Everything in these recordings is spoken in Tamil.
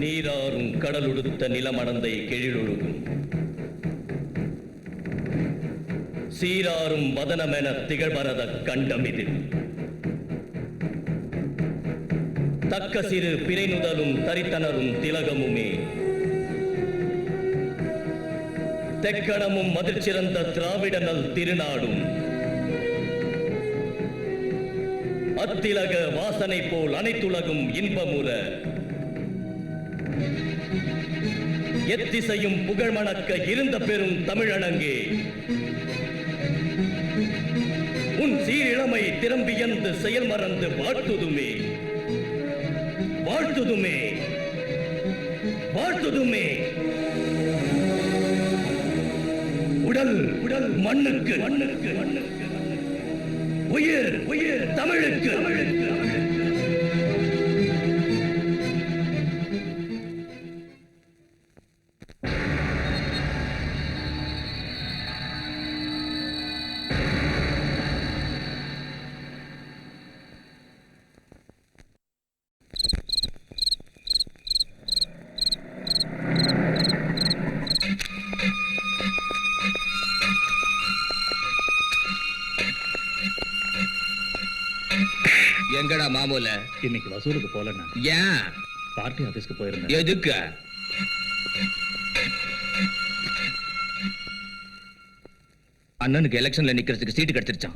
நீராறும் கடலுடுத்த நிலமடந்தை கெழிலொழுகும் சீராறும் வதனமென திகழ்பரத கண்டமிதில் தக்க சிறு பிறைநுதலும் தரித்தனரும் திலகமுமே தெக்கணமும் மதிர்ச்சிறந்த திராவிடனல் திருநாடும் அத்திலக வாசனை போல் அனைத்துலகும் இன்பமுற எத்திசையும் புகழ் மணக்க இருந்த பெரும் தமிழனங்கே உன் சீரிழமை திறம்பியந்து செயல் மறந்து வாழ்த்துதுமே வாழ்த்துதுமே வாழ்த்துதுமே உடல் உடல் மண்ணுக்கு மண்ணுக்கு மண்ணுக்கு உயிர் உயிர் தமிழுக்கு தமிழுக்கு எங்கடா மாமூல இன்னைக்கு வசூலுக்கு போலண்ணா. ஏன்? பார்ட்டி ஆபீஸ்க்கு போயிருந்தேன். எதுக்கு? அண்ணனுக்கு எலெக்ஷன்ல நிக்கிறதுக்கு சீட்டு கிடைச்சிருச்சான்.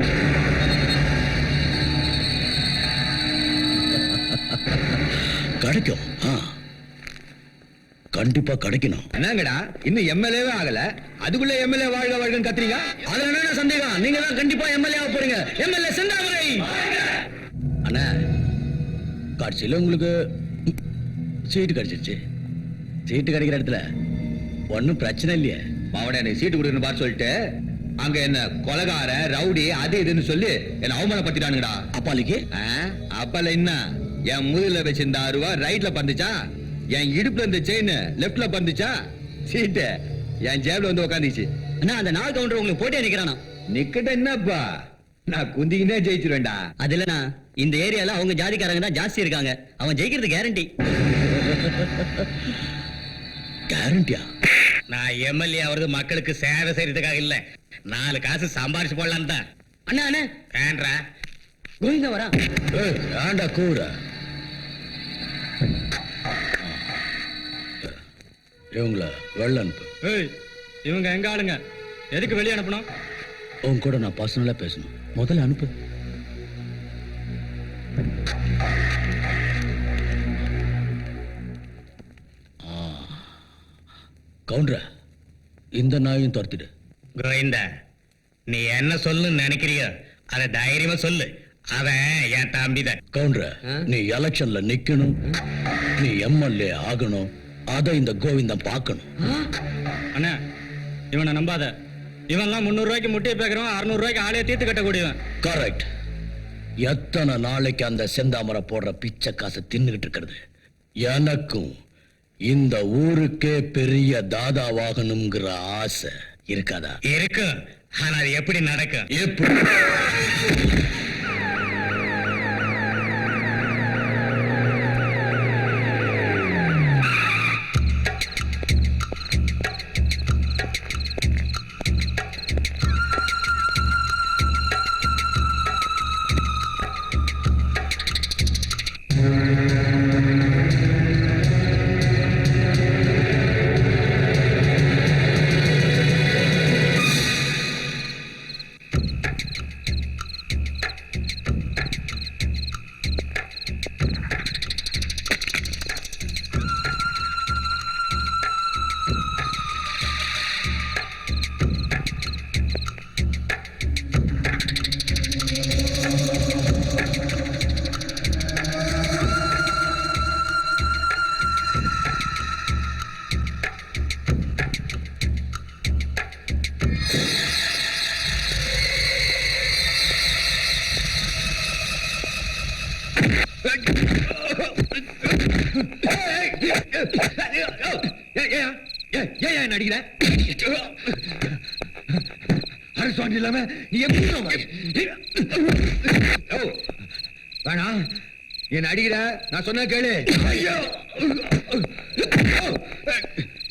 கிடைக்கும், கண்டிப்பா கிடைக்கணும். என்னங்கடா இன்னும் எம்எல்ஏவே ஆகல, அதுக்குள்ள எம்எல்ஏ வாழ்க வாழ்கன்னு கத்துறீங்க? அதுல என்ன சந்தேகம்? நீங்க தான் கண்டிப்பா எம்எல்ஏ ஆக போறீங்க. எம்எல்ஏ செந்தாமரை. அண்ணா, கட்சியில உங்களுக்கு சீட்டு கிடைச்சிருச்சு. சீட்டு கிடைக்கிற இடத்துல ஒன்னும் பிரச்சனை இல்லையே. மாவன எனக்கு சீட்டு கொடுக்கணும்னு பார்த்து சொல்லிட்டு அங்க என்ன கொலகார ரவுடி அது இதுன்னு சொல்லி என்ன அவமானப்படுத்திட்டானுங்கடா. அப்பாலிக்கு அப்பல என்ன என் முதுகுல வச்சிருந்த 6 ரூபா ரைட்ல பந்துச்சா, என் இடுப்புல இருந்த செயின் லெப்ட்ல பந்துச்சா, சீட்டு என் ஜேப்ல வந்து உட்காந்துச்சு. அண்ணா, அந்த நாள் கவுண்டர் உங்களுக்கு போட்டியா நிக்கிறானா? நிக்கட்ட என்னப்பா, நான் குந்திக்கினே ஜெயிச்சிருவேன்டா. அது இல்லனா, இந்த ஏரியால அவங்க ஜாதிக்காரங்க தான் ஜாஸ்தி இருக்காங்க. அவன் ஜெயிக்கிறது கேரண்டி. கேரண்டியா? நான் எம்எல்ஏ அவரது மக்களுக்கு சேவை செய்யறதுக்காக இல்ல, 4 காசு சம்பாரிச்சு போடலாம் தான். அண்ணா அண்ணா ஏன்றா கோவிந்தா வரா? ஏண்டா கூற? இவங்கள வெள்ள அனுப்பு. இவங்க எங்க ஆளுங்க, எதுக்கு வெளியே அனுப்பணும்? உன் கூட நான் பர்சனலா பேசணும். முதல்ல அனுப்பு. கவுண்டர, இந்த நாயும் துரத்திடு. கோவிந்தா, நீ என்ன சொல்லு நினைக்கிறியோ அதை தைரியமா சொல்லு. அவன் என் தம்பிதான். கவுண்டர, நீ எலெக்ஷன்ல நிக்கணும், நீ எம்எல்ஏ ஆகணும். அதை இந்த கோவிந்தம் பார்க்கணும். அண்ணா, இவனை நம்பாத. இவன்லாம் 300 ரூபாய்க்கு முட்டையை பேக்கிறவன், 600 ரூபாய்க்கு ஆளைய தீர்த்து கட்டக்கூடியவன். கரெக்ட். எத்தனை நாளைக்கு அந்த செந்தாமரை போடுற பிச்சை காசை தின்னுகிட்டு இருக்கிறது? எனக்கும் இந்த ஊருக்கே பெரிய தாதாவாகணுங்கிற ஆசை இருக்காதா? இருக்கு. ஆனா அது எப்படி நடக்கும்? எப்படி? வாண்டி இல்லாம நீ எப்படி வேணாம் என்ன அடிக்கிற நான் சொன்ன கேளு ஐயோ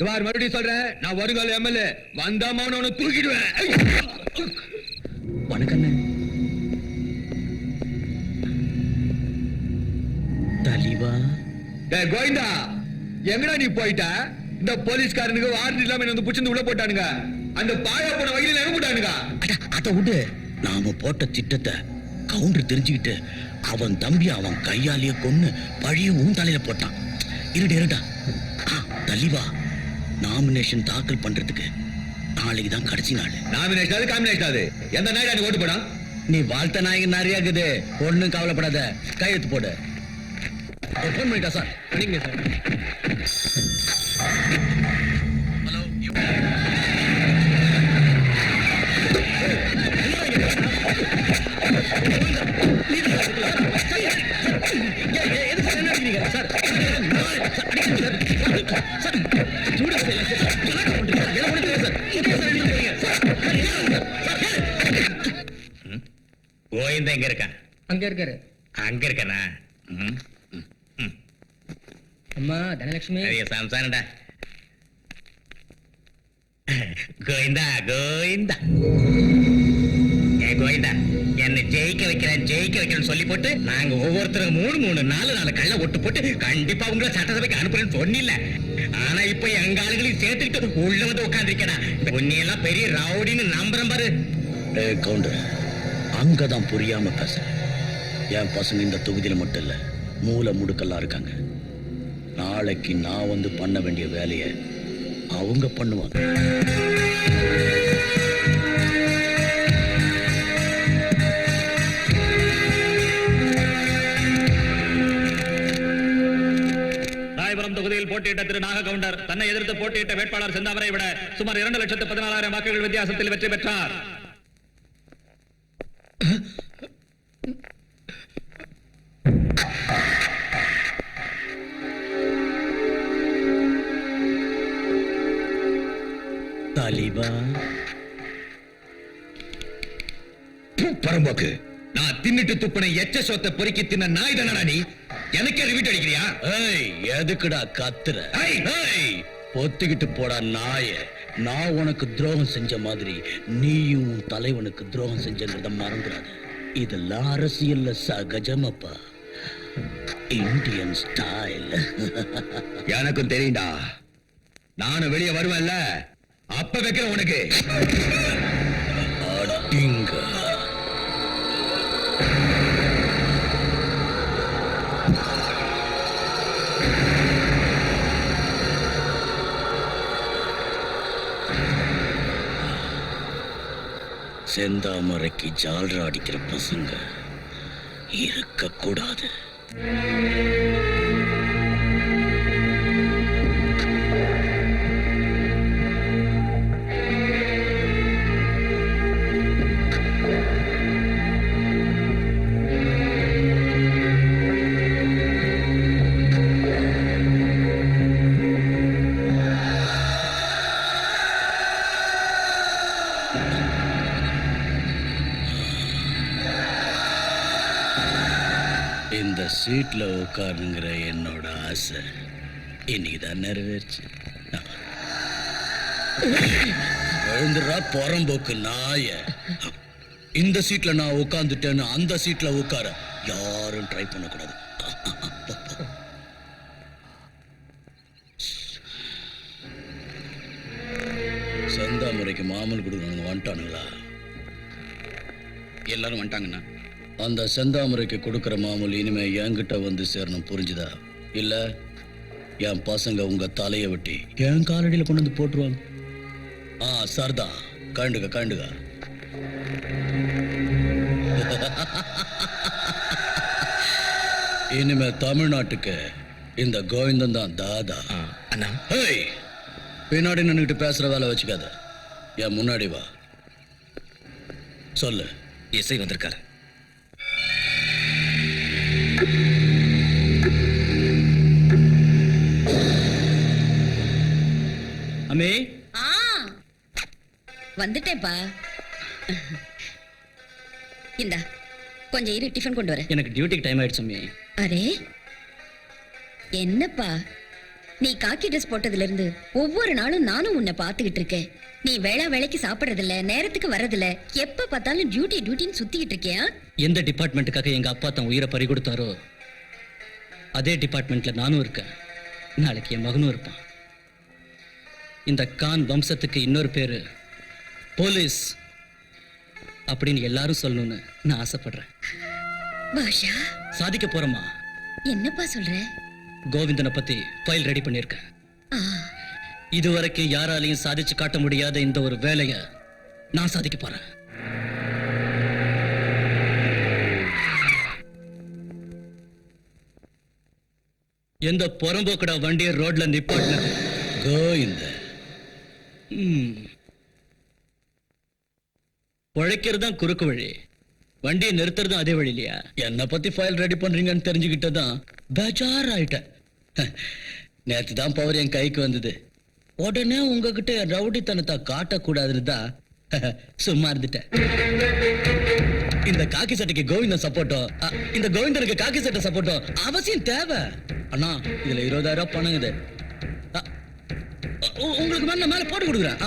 இவார் மறுபடியும் சொல்றேன் நான் வருங்கால எம்எல்ஏ வந்தாம அவனை தூக்கிடுவேன் வணக்கண்ணே. தலைவா டேய் கோவிந்தா எங்கடா நீ போயிட்ட இந்த போலீஸ்காரனுக்கு வாரண்ட் இல்லாம என்ன வந்து புடிச்சு உள்ள போட்டானுங்க அந்த பாயா போன வகையில என்ன போட்டானுங்க அத விடு. நாம போட்ட திட்டத்தை கவுண்டர் தெரிஞ்சுக்கிட்டு அவன் தம்பி அவன் கையாலேயே கொன்னு பழைய உன் தலையில போட்டான். இருடா தலைவா, நாமினேஷன் தாக்கல் பண்றதுக்கு நாளைக்கு தான் கடைசி நாள். நாமினேஷன் அது காம்பினேஷன் அது எந்த நாய் நீ ஓட்டு போடா நீ வாழ்த்த நாயகன் நிறைய இருக்குது, ஒண்ணும் கவலைப்படாத, கையெழுத்து போடு. ஃபோன் பண்ணிட்டா சார்? நீங்க சார். ஹலோ, கோவிந்தா எங்க இருக்கான்? அங்க இருக்காரு. அங்க இருக்கானா? அம்மா தனலட்சுமி. பெரிய சம்சாரம்டா. கோவிந்தா கோவிந்தா கோவிந்தா என்ன ஜெயிக்க வைக்கிறேன்னு சொல்லி போட்டு நாங்க ஒவ்வொருத்தரும் 3 கள்ள ஒட்டு போட்டு கண்டிப்பா உங்களை சட்டசபைக்கு அனுப்புறேன்னு சொன்னில்ல. ஆனா இப்ப எங்க ஆளுகளையும் சேர்த்துக்கிட்டு உள்ள வந்து உட்காந்துருக்கா. உன்னையெல்லாம் பெரிய ரவுடின்னு நம்புறேன் பாரு. கவுண்டர், அங்கதான் புரியாம பேச. என் பசங்க இந்த தொகுதியில மட்டும் இல்ல, மூல முடுக்கெல்லாம் இருக்காங்க. நாளைக்கு நான் வந்து பண்ண வேண்டிய வேலையை அவங்க பண்ணுவாங்க. ராயபுரம் தொகுதியில் போட்டியிட்ட திரு நாக கவுண்டர் தன்னை எதிர்த்து போட்டியிட்ட வேட்பாளர் செந்தாமரை விட சுமார் 2,14,000 வாக்குகள் வித்தியாசத்தில் வெற்றி பெற்றார். தலைவா, பரம்போக்கு நான் தின்னுட்டு துப்புன எச்ச சொத்தை பொறுக்கி தின்ன நாய் தானடா நீ? எனக்கே ரிவிட் அடிக்கிறியா? ஏய், எதுக்குடா கத்துற? ஏய்! ஏய், பொத்திக்கிட்டு போடா நாய. நான் உனக்கு துரோகம் செஞ்ச மாதிரி நீயும் உன் தலைவனுக்கு துரோகம் செஞ்சத மறந்துடாத. இதெல்லாம் அரசியல்ல சகஜமப்பா, இந்தியன் ஸ்டைல். எனக்கும் தெரியும்டா. நானும் வெளியே வருவேன்ல, அப்ப வைக்கிற உனக்கு அடிங்க. செந்தாமரைக்கு ஜால்ரா அடிக்கிற பசங்க இருக்கக்கூடாது. இந்த சீட்ல உட்காருங்கிற என்னோட ஆசை இன்னைக்குதான் நிறைவேறுச்சு. எழுந்துடா புறம்போக்கு நாய. இந்த சீட்ல நான் உட்கார்ந்துட்டேன்னு அந்த சீட்ல உட்கார யாரும் ட்ரை பண்ணக்கூடாது. செந்தாமரைக்கு மாமூல் கொடுக்கணும் வந்துட்டானுங்களா? எல்லாரும் வந்துட்டாங்கண்ணா. அந்த செந்தாமரைக்கு கொடுக்கிற மாமூல் இனிமே என்கிட்ட வந்து சேரணும், புரிஞ்சுதா? இல்ல என் பசங்க உங்க தலையை வெட்டி என் காலடியில கொண்டு வந்து போட்டுருவாங்க. சர்தா, கண்டுக. இனிமே தமிழ்நாட்டுக்கு இந்த கோவிந்தன் தான் தாதா. அண்ணா, ஏய், பின்னாடி நின்னுகிட்டு பேசுற வேலை வச்சுக்காத, என் முன்னாடி வா. சொல்லு. இசை வந்திருக்காரு. அம்மே, வந்துட்டேப்பா. இந்தா கொஞ்சம் இரு, டிஃபன் கொண்டு வரேன். எனக்கு டியூட்டிக்கு டைம் ஆயிடுச்சு அம்மி. அரே என்னப்பா, நீ காக்கி ட்ரெஸ் போட்டதுல இருந்து ஒவ்வொரு நாளும் நானும் உன்னை பாத்துக்கிட்டு இருக்கேன். நீ வேளைக்கு சாப்பிடறதில்ல, நேரத்துக்கு வரதில்ல, எப்ப பார்த்தாலும் டியூட்டி டியூட்டின்னு சுத்திக்கிட்டு இருக்கியா? எந்த டிபார்ட்மெண்ட்டுக்காக எங்க அப்பா தான் உயிரை பறி கொடுத்தாரோ அதே டிபார்ட்மெண்ட்ல நானும் இருக்கேன். நாளைக்கு என் மகனும் இருப்பான். இந்த கான் வம்சத்துக்கு இன்னொரு பேரு போலீஸ் அப்படின்னு எல்லாரும் சொல்லணும்னு நான் ஆசைப்படுறேன். பாஷா, சாதிக்க போறோமா? என்னப்பா சொல்ற? கோவிந்தனை பத்தி ஃபைல் ரெடி பண்ணிருக்கேன். ஆ, இதுவரைக்கும் யாராலையும் சாதிச்சு காட்ட முடியாத இந்த ஒரு வேலையை நான் சாதிக்க போறேன். எந்த புறம்போக்கடா வண்டியை ரோட்ல நிப்பாட்டினது? கோவிந்த உழைக்கிறதுதான் குறுக்கு வழி, வண்டியை நிறுத்துறதும் அதே வழி இல்லையா? என்னை பத்தி ஃபைல் ரெடி பண்றீங்கன்னு தெரிஞ்சுக்கிட்டதான் பேஜார் ஆயிட்டேன். நேற்று தான் பவர் என் கைக்கு வந்தது. உடனே உங்ககிட்ட என் ரவுடித்தனத்தை காட்டக்கூடாதுன்னு தான் சும்மா இருந்துட்டேன். இந்த காக்கி சட்டைக்கு கோவிந்தன் சப்போர்ட்டும், இந்த கோவிந்தனுக்கு காக்கி சட்டை சப்போர்ட்டும் அவசியம் தேவை. அண்ணா இதுல 20,000 பணம் இது. உங்களுக்கு மேல மேல போட்டு கொடுக்குறேன்.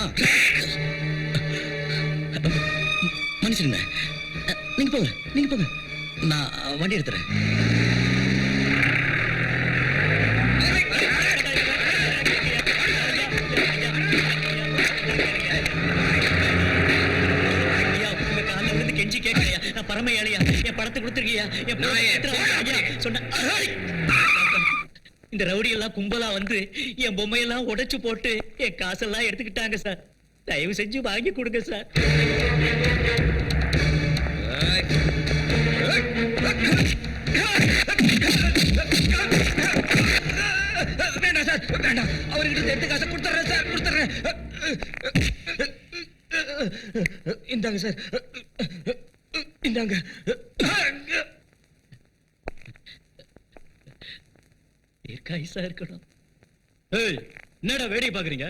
மனுஷனுங்க, நீங்க போங்க, நீங்க போங்க, நான் வண்டி எடுத்துறேன். ஐயா, உங்க கால்ல விழுந்து கெஞ்சி கேட்கலையா? நான் பரம ஏழையா, என் பணத்தை கொடுத்துருக்கியா? என் பணத்தை கொடுத்துரு. ஐயா, சொன்ன இந்த ரவுடி எல்லாம் கும்பலா வந்து என் பொம்மையெல்லாம் உடைச்சு போட்டு என் காசெல்லாம் எடுத்துக்கிட்டாங்க சார். தயவு செஞ்சு வாங்கி கொடுங்க சார். வேண்டாம் சார், வேண்டாம். அவர்கிட்ட எடுத்து காசை கொடுத்துறேன் சார், கொடுத்துறேன். இந்தாங்க சார், இந்தாங்க. தீர்க்காயுசா இருக்கணும். ஏய், என்னடா வேடிக்கை பாக்குறீங்க?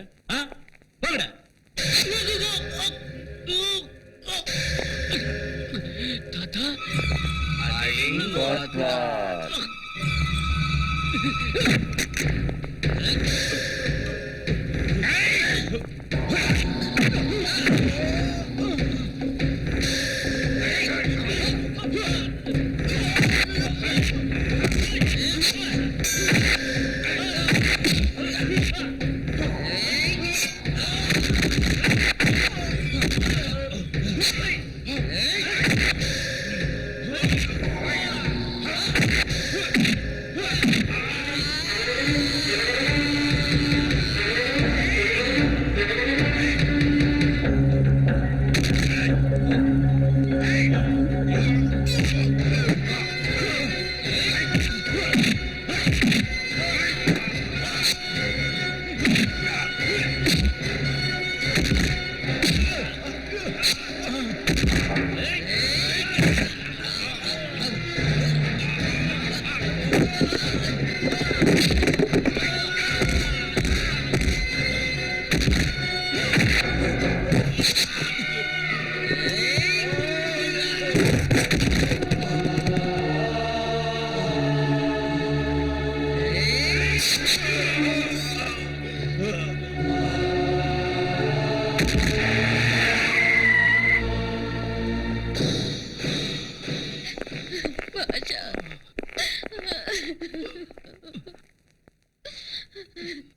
போங்கடா. தாத்தா,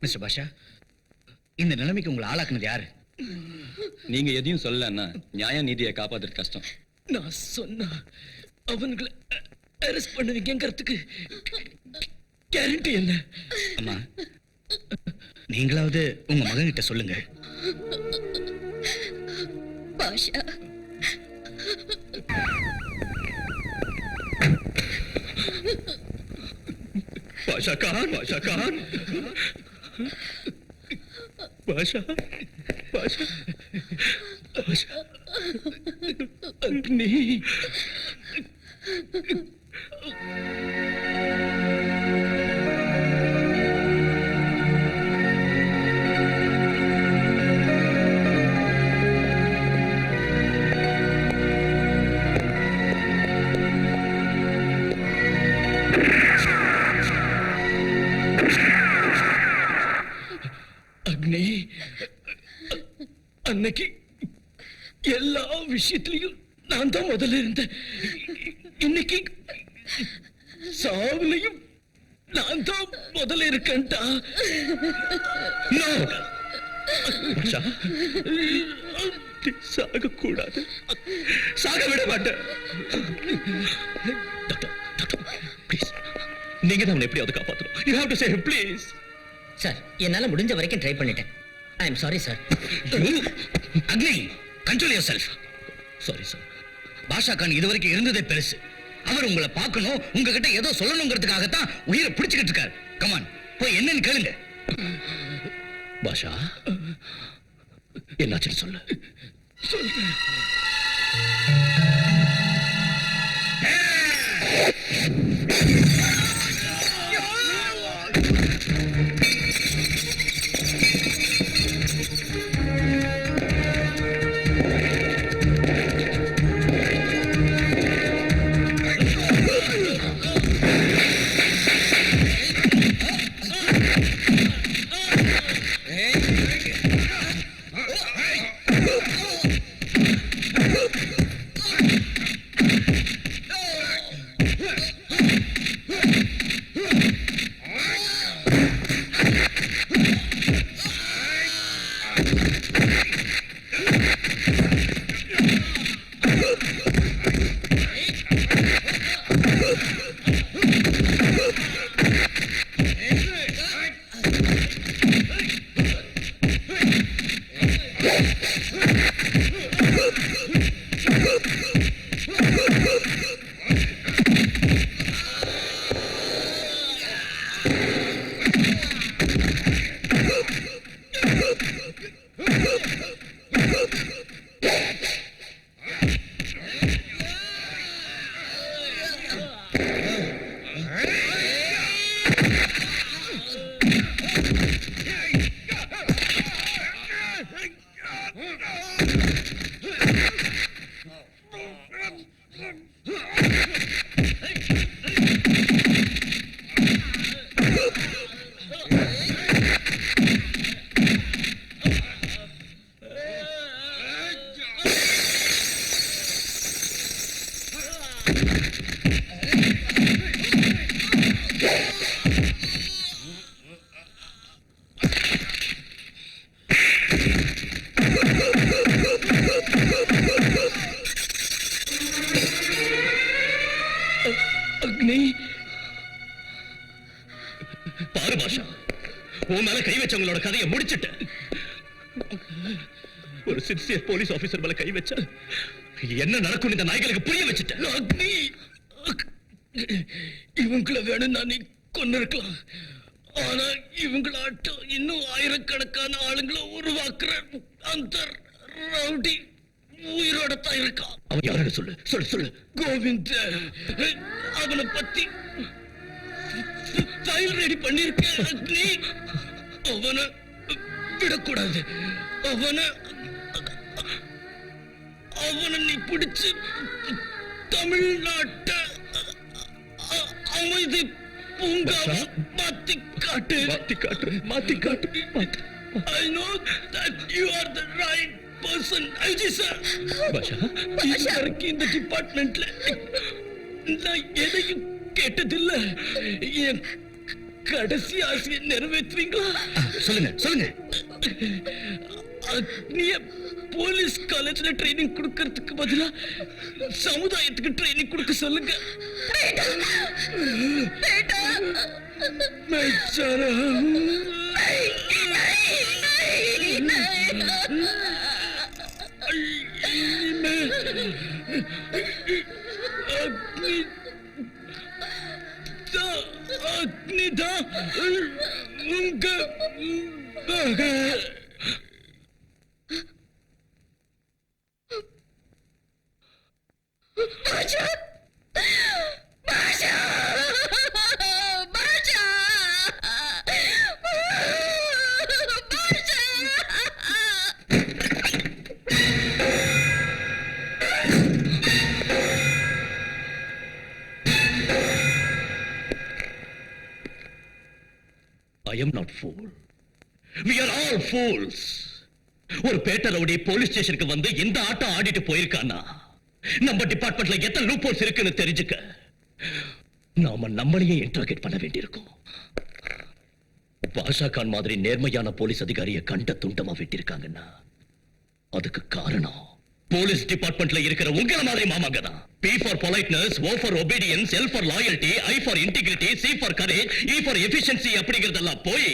மிஸ்டர் பாஷா, இந்த நிலைமைக்கு உங்களை ஆளாக்குனது யாரு? நீங்க எதையும் சொல்லலன்னா நியாய நீதியை காப்பாத்துறது கஷ்டம். நான் சொன்னா அவங்களை அரெஸ்ட் பண்ணுவீங்கிறதுக்கு கேரண்டி என்ன? அம்மா, நீங்களாவது உங்க மகன் கிட்ட சொல்லுங்க. பாஷா, பாஷா கான், பாஷா கான், பாஷா, பாஷா, பாஷா, அக்னி. அன்னைக்கு எல்லா விஷயத்திலையும் நான் தான் முதல்ல இருந்தேன். இன்னைக்கு சாவுலையும் நான் தான் முதல்ல இருக்கேன்டா. சாக கூடாது, சாக விட மாட்டேன். ப்ளீஸ், நீங்க தான் அவனை எப்படியாவது காப்பாற்றணும். You have to save him, please. Sir என்னால முடிஞ்ச வரைக்கும் ட்ரை பண்ணிட்டேன். I am sorry sir. Agni, control yourself. Sorry sir. Basha Khan இதுவரைக்கும் இருந்ததே பெருசு. அவர் உங்களை பார்க்கணும், உங்ககிட்ட ஏதோ சொல்லணுங்கிறதுக்காகத்தான் உயிரை பிடிச்சுக்கிட்டு இருக்காரு. கமான், போய் என்னன்னு கேளுங்க. பாஷா, என்னாச்சுன்னு சொல்லு. அக்னி, பாரு பாஷா, உன் மேல கை வச்சவங்களோட கதையை முடிச்சிட்ட. ஒரு சின்சியர் போலீஸ் ஆபீசர் மேல கை வச்ச என்ன நடக்கும் இந்த நாய்களுக்கு புரிய வச்சுட்ட. அக்னி, இவங்களை வேணும்னா நீ கொண்டு இருக்கலாம். ஆனா இவங்களாட்டம் இன்னும் ஆயிரக்கணக்கான ஆளுங்களை உருவாக்குற அந்த ரவுடி உயிரோட தான் இருக்கான். அவன் யாருன்னு சொல்லு, சொல்லு சொல்லு. கோவிந்த், அவனை பத்தி ஃபைல் ரெடி பண்ணிருக்கேன் அக்னி. அவனை விடக்கூடாது. அவனை நீ பிடிச்சு தமிழ்நாட்டை அமைதி பூங்காவா மாத்தி காட்டு. மாத்தி காட்டு. I know that you are the right person, IG sir. Basha, இந்த டிபார்ட்மெண்ட்ல நான் எதையும் கேட்டதில்லை. என் கடைசி ஆசையை நிறைவேற்றுவீங்களா? சொல்லுங்க. அக்னிய போலீஸ் காலேஜ்ல ட்ரைனிங் கொடுக்கறதுக்கு பதிலா சமுதாயத்துக்கு ட்ரைனிங் கொடுக்க சொல்லுங்க. அக்னிதா உங்க பாஷா, பாஷா, பாஷா, I am not fool. We are all fools. ஒரு பேட்ட ரவுடி போலீஸ் ஸ்டேஷனுக்கு வந்து இந்த ஆட்டம் ஆடிட்டு போயிருக்கானா நம்ம டிபார்ட்மெண்ட்ல எத்தனை லூப்போல்ஸ் இருக்குன்னு தெரிஞ்சுக்க நாம நம்மளையே இன்டர்கேட் பண்ண வேண்டியிருக்கும். பாஷா கான் மாதிரி நேர்மையான போலீஸ் அதிகாரியை கண்ட துண்டமா வெட்டிருக்காங்கன்னா அதுக்கு காரணம் போலீஸ் டிபார்ட்மெண்ட்ல இருக்கிற உங்கள மாதிரி மாமாங்க தான். P for politeness, O for obedience, L for loyalty, I for integrity, C for courage, E for efficiency அப்படிங்கறதெல்லாம் போய்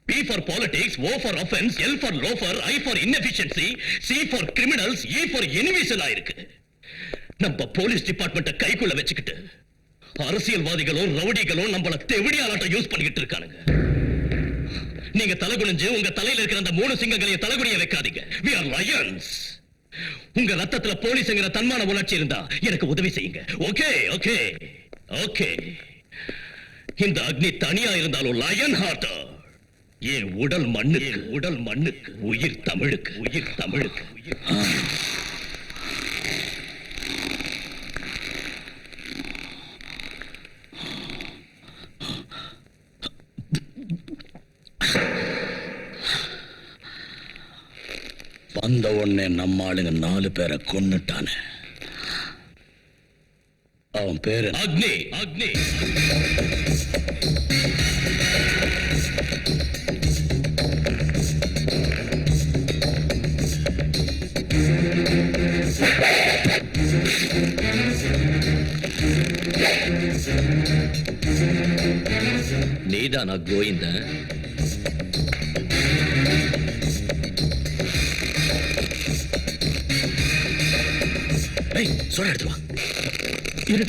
P for politics, O for offense, L for loafer, I for inefficiency, C for criminals, E for enemies எல்லாம் இருக்கு. நம்ம போலீஸ் டிபார்ட்மெண்ட்டை கைக்குள்ள வச்சுக்கிட்டு அரசியல்வாதிகளும் ரவுடிகளும் நம்மள தெவிடியாலாட்டம் யூஸ் பண்ணிக்கிட்டு இருக்கானுங்க. நீங்க தலை குனிஞ்சு உங்க தலையில இருக்கிற அந்த 3 சிங்கங்களையும் தலைகுனிய வைக்காதீங்க. We are lions. உங்க ரத்தத்துல போலீஸ்ங்கிற தன்மான உணர்ச்சி இருந்தா எனக்கு உதவி செய்யுங்க. Okay okay okay. இந்த அக்னி தனியா இருந்தாலும் லயன் ஹார்ட். என் உடல் மண்ணுக்கு உயிர் தமிழுக்கு. வந்த உடனே நம்ம ஆளுங்க 4 பேரை கொன்னுட்டானே. அவன் பேரு அக்னி. நீதானா கோவிந்த? சொல்ல எடுத்து வா. இரு.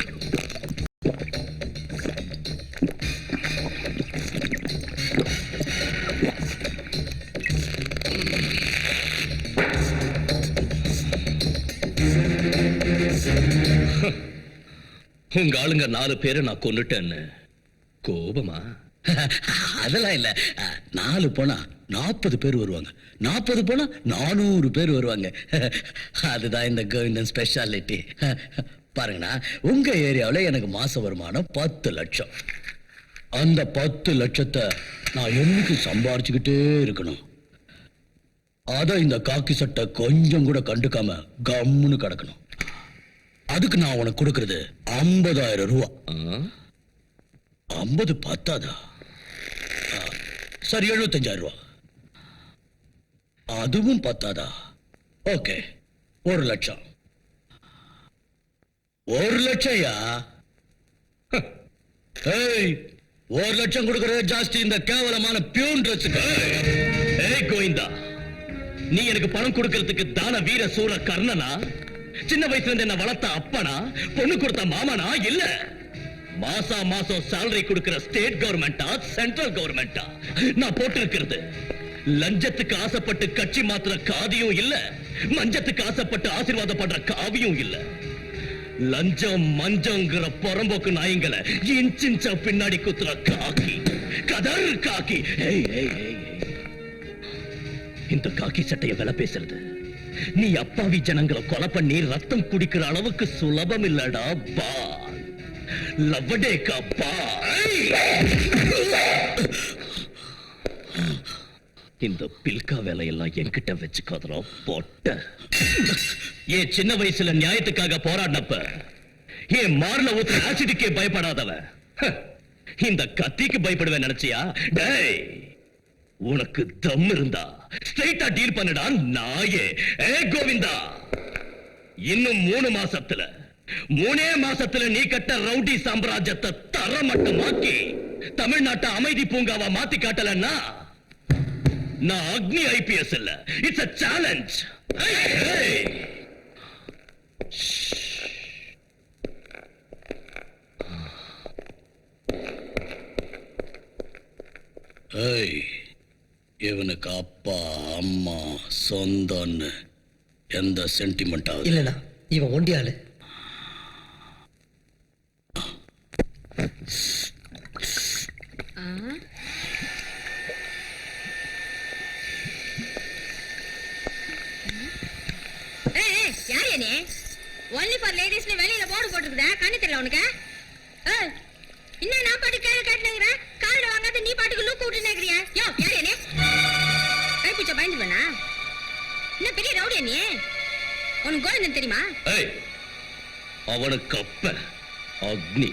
உங்க ஆளுங்க 4 பேரை நான் கொன்னுட்டேன்னு கோபமா? அதெல்லாம் இல்ல. 4 போனா 40 பேர் வருவாங்க, 40 போனா 400 பேர் வருவாங்க. அதுதான் இந்த கோவிந்தன் ஸ்பெஷாலிட்டி. பாருங்கண்ணா, உங்க ஏரியாவுல எனக்கு மாச வருமானம் 10 லட்சம். அந்த 10 லட்சத்தை நான் என்னைக்கு சம்பாரிச்சுக்கிட்டே இருக்கணும். அத இந்த காக்கி சட்டை கொஞ்சம் கூட கண்டுக்காம கம்முன்னு கிடக்கணும். அதுக்கு நான் உனக்கு கொடுக்கறது 50,000 ரூபா. 50 பத்தாதா? சரி, 75,000 ரூபா. அதுவும் பத்தாதா? ஓகே, 1 லட்சம். 1 லட்சம்யா? ஏய், 1 லட்சம் கொடுக்கறது ஜாஸ்தி இந்த கேவலமான பியூன் ட்ரெஸ்ஸுக்கு. ஏய் கோவிந்தா, நீ எனக்கு பணம் கொடுக்கறதுக்கு தான வீர சூர கர்ணனா? சின்ன வயசுல இருந்து என்ன வளர்த்த அப்பனா? பொண்ணு கொடுத்த மாமனா? இல்ல மாசம் salary கொடுக்கிற ஸ்டேட் கவர்மெண்டா சென்ட்ரல் கவர்மெண்டா? நான் போட்டு இருக்கிறது லஞ்சத்துக்கு ஆசைப்பட்டு கட்சி மாத்திர காதியும் இல்ல, மஞ்சத்துக்கு ஆசைப்பட்டு ஆசீர்வாதப்படுற காவியும் இல்ல. லஞ்சம் மஞ்சங்கிற புறம்போக்கு நாயங்களை இன்ச்சா பின்னாடி குத்துற காக்கி, கதர் காக்கி. இந்த காக்கி சட்டைய விலை பேசுறது நீ அப்பாவி ஜனங்களை கொலை பண்ணி ரத்தம் குடிக்கிற அளவுக்கு சுலபம் இல்லடா பா. லவடேக்கா பா. இந்த பில்கா வேலையெல்லாம் என்கிட்ட வச்சுக்காதரா போட்ட. ஏன் சின்ன வயசுல நியாயத்துக்காக போராடினப்ப ஏன் மார்ல ஊத்துற ஆசிடுக்கே பயப்படாதவ இந்த கத்திக்கு பயப்படுவேன் நினைச்சியா? டேய், உனக்கு தம் இருந்தா ஸ்ட்ரைட்டா டீல் பண்ணடா நாயே. ஏ கோவிந்தா, இன்னும் 3 மாசத்துல நீ கட்ட ரவுடி சாம்ராஜ்யத்தை தரமட்டமாக்கி தமிழ்நாட்டை அமைதி பூங்காவா மாத்தி காட்டலன்னா நான் அக்னி IPS இல்ல, இட்ஸ் a challenge. ஏய், இவனுக்கு அப்பா அம்மா சொந்தம்னு எந்த சென்டிமெண்ட் ஆகுது? இல்லண்ணா, இவன் ஒண்டியாளு. யார் நீ? ஒன்லி ஃபார் லேடிஸ்னு வெளியில போர்டு போட்டுருக்குதா? கண்ணு தெரியல உனக்கு? இன்னும் நான் பாட்டு கேள்வி கேட்டுங்கிற காலில் வாங்காத நீ பாட்டுக்கு லூக்கு விட்டு நேக்கிறியா? யோ, யார் நீ? கைப்பூச்ச பயந்து பண்ணா? பெரிய ரவுடியா நீ? உனக்கு கோவிந்தன் தெரியுமா? ஏய், அவனுக்கு அப்ப அக்னி.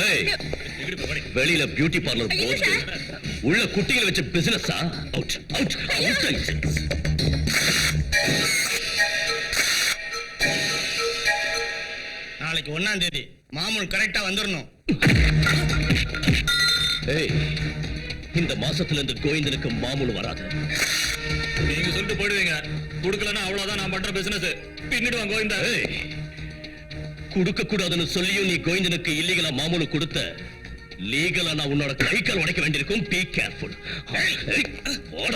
ஏய், வெளியில பியூட்டி பார்லர் போட்டு உள்ள குட்டிகளை வச்சு பிசினஸா? Out out out. நாளைக்கு 1ஆம் தேதி மாமூல் கரெக்டா வந்துடணும். ஏய், இந்த மாசத்துல இருந்து கோவிந்தனுக்கு மாமூல் வராது. நீங்க சொல்லிட்டு போயிடுவீங்க. கொடுக்கலன்னா அவ்வளவுதான் நான் பண்ற பிசினஸ். பின்னிடுவாங்க கோவிந்தா. ஏய், கொடுக்க கூடாதுன்னு சொல்லியும் நீ கோவிந்தனுக்கு இல்லீகலா மாமூல் கொடுத்த, லீகலா நான் உன்னோட கை கால் உடைக்க வேண்டியிருக்கும். Be careful. ஓட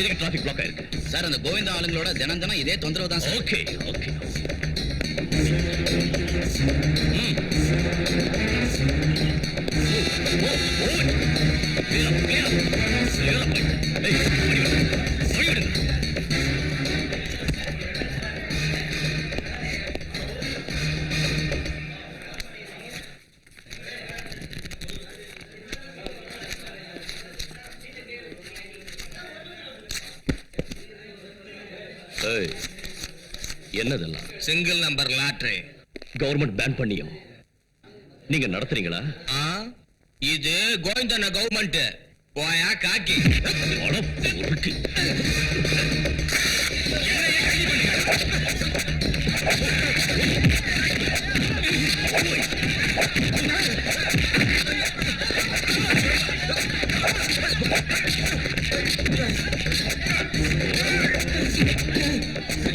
எதுக்கு டிராபிக் பிளாக் ஆயிருக்கு? சார், அந்த கோவிந்தா ஆளுங்களோட தினம் தினம் இதே தொந்தரவு தான் சார். Okay okay. என்னதெல்லாம்? Single number lottery. Government ban பண்ணியும் நீங்க நடத்துறீங்களா? இது கோவிந்தன கவர்மெண்ட். போயா காக்கி. அட பொறுக்கி.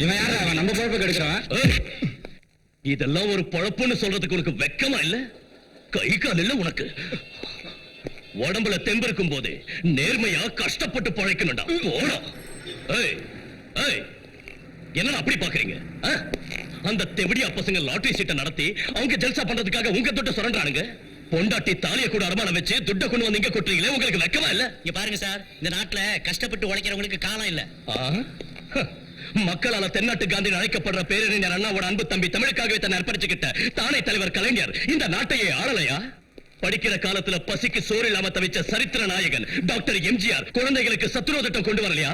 இவன் யாரா? அவன் நம்ம பொறுப்பு கெடுக்கிறவன். இதெல்லாம் ஒரு பொழப்புன்னு சொல்றதுக்கு உனக்கு வெக்கமா இல்ல? கை கால் இல்ல உனக்கு? உடம்புல தெம்பு இருக்கும் போது நேர்மையா கஷ்டப்பட்டு பழைக்கணும்டா. போடா. ஏய் ஏய், என்ன அப்படி பாக்குறீங்க? அந்த தெவடியா பசங்க லாட்டரி சீட்டை நடத்தி அவங்க ஜல்சா பண்றதுக்காக உங்க தொட்டு சுரண்டானுங்க. பொண்டாட்டி தாலிய கூட அடமானம் வச்சு துட்ட கொண்டு வந்து இங்க கொட்டுறீங்களே, உங்களுக்கு வெக்கமா இல்ல? இங்க பாருங்க சார், இந்த நாட்டுல கஷ்டப்பட்டு உழைக்கிறவங்களுக்கு காலம் இல்ல. மக்களால தென்னாட்டு காந்தி அழைக்கப்படுற பேரறிஞர் அண்ணாவோட அன்பு தம்பி தமிழுக்காகவே தன்னை அர்ப்பணிச்சுக்கிட்ட தானே தலைவர் கலைஞர் இந்த நாட்டையே ஆளலையா? படிக்கிற காலத்துல பசிக்கு சோறு இல்லாம தவிச்ச சரித்திர நாயகன் டாக்டர் எம்ஜிஆர் குழந்தைகளுக்கு சத்துணவு திட்டம் கொண்டு வரலையா?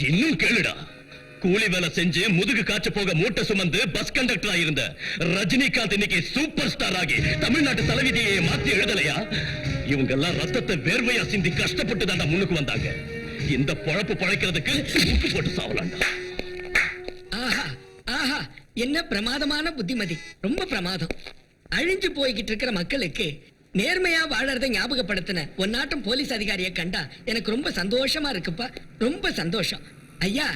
இன்னும் கேளுடா. கூலி வேலை செஞ்சு முதுகு காய்ச்ச போக மூட்டை சுமந்து பஸ் கண்டக்டரா இருந்த ரஜினிகாந்த் இன்னைக்கு சூப்பர் ஸ்டார் ஆகி தமிழ்நாட்டு தலைவிதியை மாத்தி எழுதலையா? இவங்க எல்லாம் ரத்தத்தை வேர்வையா சிந்தி கஷ்டப்பட்டு தான் முன்னுக்கு வந்தாங்க. இந்த பொழப்பு பழைக்கிறதுக்கு உப்பு போட்டு சாவலாண்டா. ஆஹா ஆஹா, என்ன பிரமாதமான புத்திமதி. ரொம்ப பிரமாதம். அழிஞ்சு போய்கிட்டு இருக்கிற மக்களுக்கு நேர்மையா வாழறதை ஞாபகப்படுத்தின ஒன்னாட்டம் போலீஸ் அதிகாரியை கண்டா எனக்கு ரொம்ப சந்தோஷமா இருக்குப்பா. ரொம்ப சந்தோஷம். ஐயா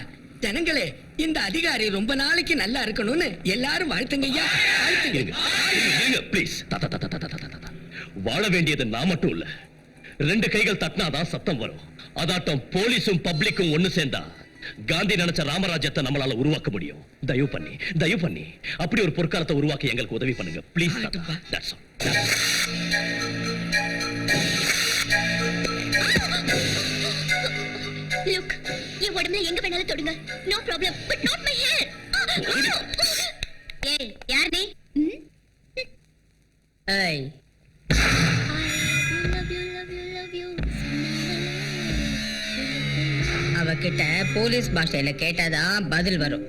ஜனங்களே, இந்த அதிகாரி ரொம்ப நாளைக்கு நல்லா இருக்கணும்னு எல்லாரும் வாழ்த்துங்க ஐயா, வாழ்த்துங்க. ப்ளீஸ். வாழ வேண்டியது நான் மட்டும் இல்ல, 2 கைகள் தட்டினாதான் சத்தம் வரும். அதாட்டம் போலீஸும் பப்ளிக்கும் ஒண்ணு சேர்ந்தா காந்தி நினைச்ச ராமராஜ்யத்தை நம்மளால உருவாக்க முடியும். தயவு பண்ணி அப்படி ஒரு பொற்காலத்தை உருவாக்கி எங்களுக்கு உதவி பண்ணுங்க ப்ளீஸ். That's all. Look, என் உடம்புல எங்க வேணாலும் தொடுங்க. No problem, but not my hair. ஏய், யார் நீ? ஏய், அவகிட்ட போலீஸ் பாஷையில கேட்டாதான் பதில் வரும்.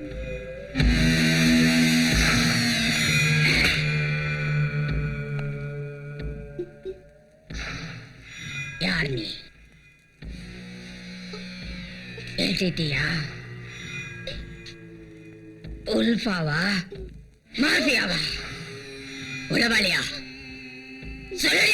யார் நீ? ஏடிடியா? உல்ஃபாவா? மாஃபியாவா? உளவாளியா? சொல்லு.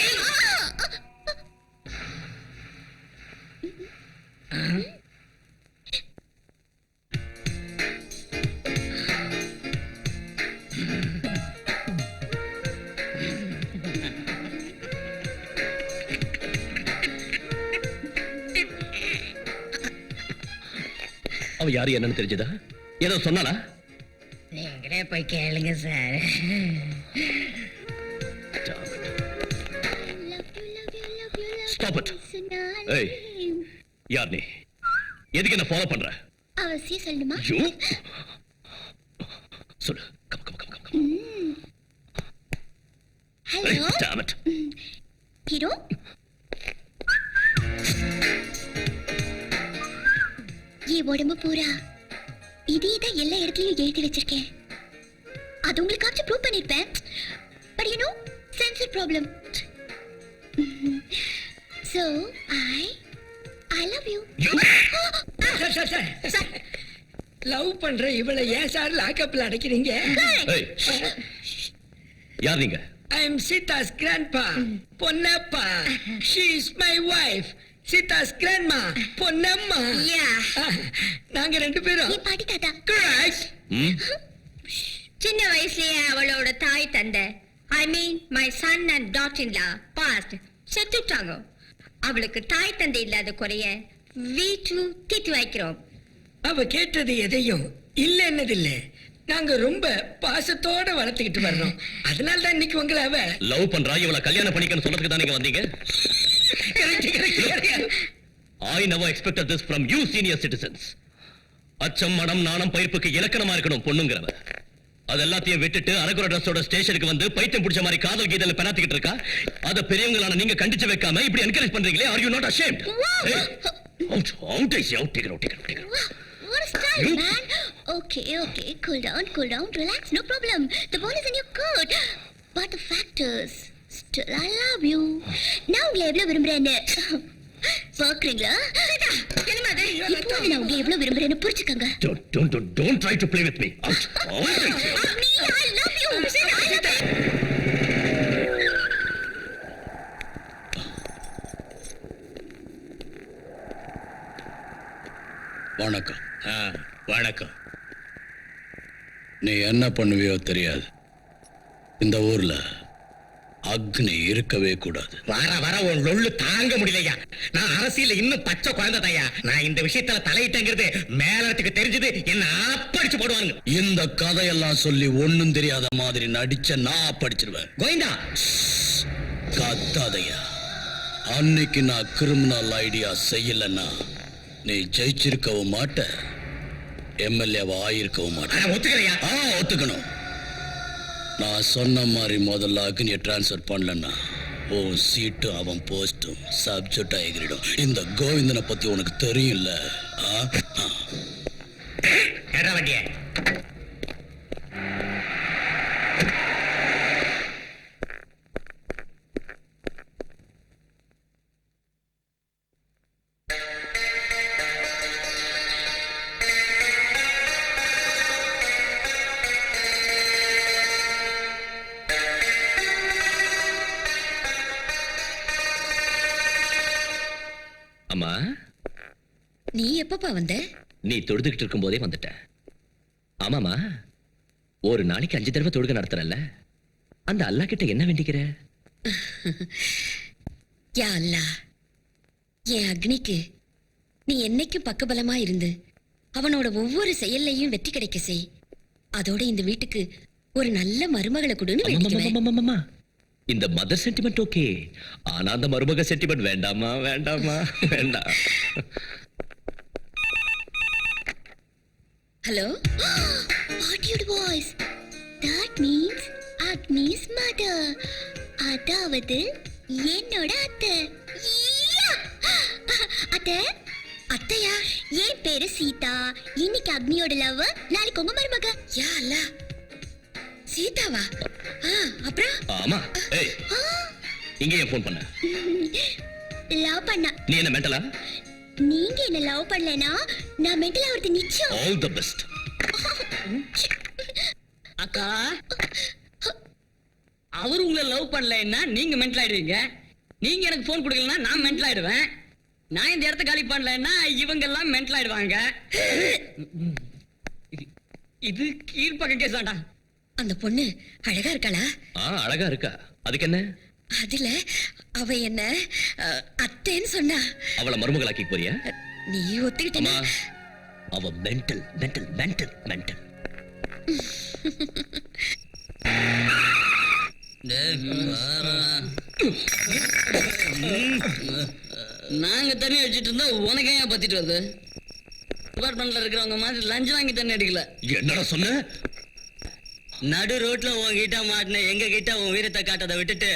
அவ யாரு என்னன்னு தெரிஞ்சதா? ஏதோ சொன்னாலா? நீங்களே போய் கேளுங்க சார். Stop it. ஏய் யார் நீ எதுக்கு என்ன ஃபாலோ பண்ற அவசியம் சொல்லணுமா யூ சொல்லு come come come come hello damn it hero உடம்பு பூரா இதே தான் எல்லா இடத்துலயும் எழுதி வச்சிருக்கேன். அது உங்களுக்கு காமிச்சு ப்ரூவ் பண்ணிருப்பேன். But you know censor problem. So I love you. Love பண்ற இவளை ஏன் சார் லாக்அப்ல அடைக்கிறீங்க? ஏய் யார் நீங்க? I am Sita's grandpa, Ponnappa. She is my wife, Sita's grandma, Ponnamma. Yeah. நாங்க ரெண்டு பேரும் நீ பாட்டி தாத்தா. Correct. சின்ன வயசுலயே அவளோட தாய் தந்தை I mean my son and daughter in law passed செத்துட்டாங்க. அவளுக்கு தாய் தந்தை இல்லாத குறைய வீட்டு தீட்டு வைக்கிறோம். அவ கேட்டது எதையும் இல்ல என்னதில்ல. நாங்க ரொம்ப பாசத்தோட வளர்த்துக்கிட்டு வர்றோம். அதனால தான் இன்னைக்கு உங்களை அவ லவ் பண்றா இவள கல்யாணம் பண்ணிக்கன்னு சொல்றதுக்கு தான் நீங்க வந்தீங்க. I never expected this from you senior citizens. அச்சம் மடம் நாணம் பயிர்ப்புக்கு இலக்கணமா இருக்கணும் பொண்ணுங்கிறவ. அதெல்லாத்தையும் விட்டுட்டு அரகுர ட்ரெஸ்ஸோட ஸ்டேஷனுக்கு வந்து பைத்தியம் பிடிச்ச மாதிரி காதல் கீதல பெனாத்திக்கிட்டு இருக்கா. அத பெரியவங்களான நீங்க கண்டிச்சு வைக்காம இப்படி encourage பண்றீங்களே. Are you not ashamed? Out I say out. Take it. What a style, man. Okay. Cool down. Relax. No problem. The ball is in your court. But the fact is, still I love you. நான் உங்களை எவ்வளவு விரும்புறேன்னு பாக்குறீங்களா? என்னமா அது? இப்போ நான் உங்களை எவ்வளவு விரும்புறேன்னு புரிஞ்சுக்கங்க. Don't try to play with me. Out I say. Me, I love you. I love you. வணக்கம். வணக்கம். நீ என்ன பண்ணுவியோ தெரியாது. இந்த ஊர்ல அக்னி இருக்கவே கூடாது. வர உன் லொள்ளு தாங்க முடியலையா. நான் அரசியல இன்னும் பச்சை குழந்தையா. நான் இந்த விஷயத்துல தலையிட்டங்கிறது மேலத்துக்கு தெரிஞ்சது என்ன அப்படிச்சு போடுவாங்க. இந்த கதையெல்லாம் சொல்லி ஒண்ணும் தெரியாத மாதிரி நடிச்ச நான் அப்படிச்சிருவேன். கோவிந்தா கத்தாதையா. அன்னைக்கு நான் கிரிமினல் ஐடியா செய்யலன்னா நீ ஜெயிச்சிருக்கவும் மாட்ட, எம்எல்ஏவா ஆயிருக்கவும் மாட்டேன். ஒத்துக்கலையா? ஒத்துக்கணும். நான் சொன்ன மாதிரி முதல்ல அக்னியை டிரான்ஸ்ஃபர் பண்ணலன்னா உன் சீட்டும் அவன் போஸ்டும் சப்ஜெக்ட் ஆகிடும். இந்த கோவிந்தனை பத்தி உனக்கு தெரியும்ல. வண்டிய அம்மா, நீ எப்பப்பா வந்த? நீ தொழுதுகிட்டு இருக்கும் போதே வந்துட்ட. ஆமாமா, ஒரு நாளைக்கு 5 தடவை தொழுகை நடத்துறல்ல, அந்த அல்லா கிட்ட என்ன வேண்டிக்கிற? யா அல்லா, என் அக்னிக்கு நீ என்னைக்கும் பக்கபலமா இருந்து அவனோட ஒவ்வொரு செயல்லையும் வெற்றி கிடைக்க செய். அதோட இந்த வீட்டுக்கு ஒரு நல்ல மருமகளை கொடுன்னு வேண்டிக்குவேன். இந்த மதர் சென்டிமெண்ட் ஓகே, ஆனா அந்த மருமக சென்டிமெண்ட் வேண்டாமா? வேண்டாம். Hello, what voice? That means Agnes mother, அதாவது என்னோட அத்தை. அத்தையா? என் பேரு சீதா. இன்னைக்கு அக்னியோட லவ், நாளைக்கு உங்க மருமக. யா அல்லா, சீதாவா? அப்புறம் ஆமா. ஏய், இங்க ஏன் ஃபோன் பண்ண? லவ் பண்ணா. நீ என்ன மென்டலா? நீங்க என்ன லவ் பண்ணலனா நான் மென்டல் ஆவறது நிச்சயம். All the best. அக்கா, அவரு உங்களை லவ் பண்ணலன்னா நீங்க மென்டல் ஆயிடுவீங்க. நீங்க எனக்கு போன் கொடுக்கலன்னா நான் மென்டல் ஆயிடுவேன். நான் இந்த இடத்த காலி பண்ணலன்னா இவங்க எல்லாம் மென்டல் ஆயிடுவாங்க. இது கீழ்பக்க கேசாண்டா. அந்த பொண்ணு அழகா இருக்காளா? அழகா இருக்கா. அதுக்கு என்ன? அதுல அவ என்ன அத்தைன்னு சொன்னா. அவளை மருமகளாக்கி போறியா? நீ ஒத்துக்கிட்டமா? அவ மென்டல். நாங்க தண்ணி அடிச்சிட்டு இருந்தா உனக்கு ஏன் பத்திட்டு வருது? டிபார்ட்மெண்ட்ல இருக்கிறவங்க மாதிரி லஞ்சம் வாங்கி தண்ணி அடிக்கல. என்னடா சொன்ன? நடு ரோட்ல உன்கிட்ட மாட்டின எங்க கிட்ட உன் வீரத்தை காட்டதை விட்டுட்டு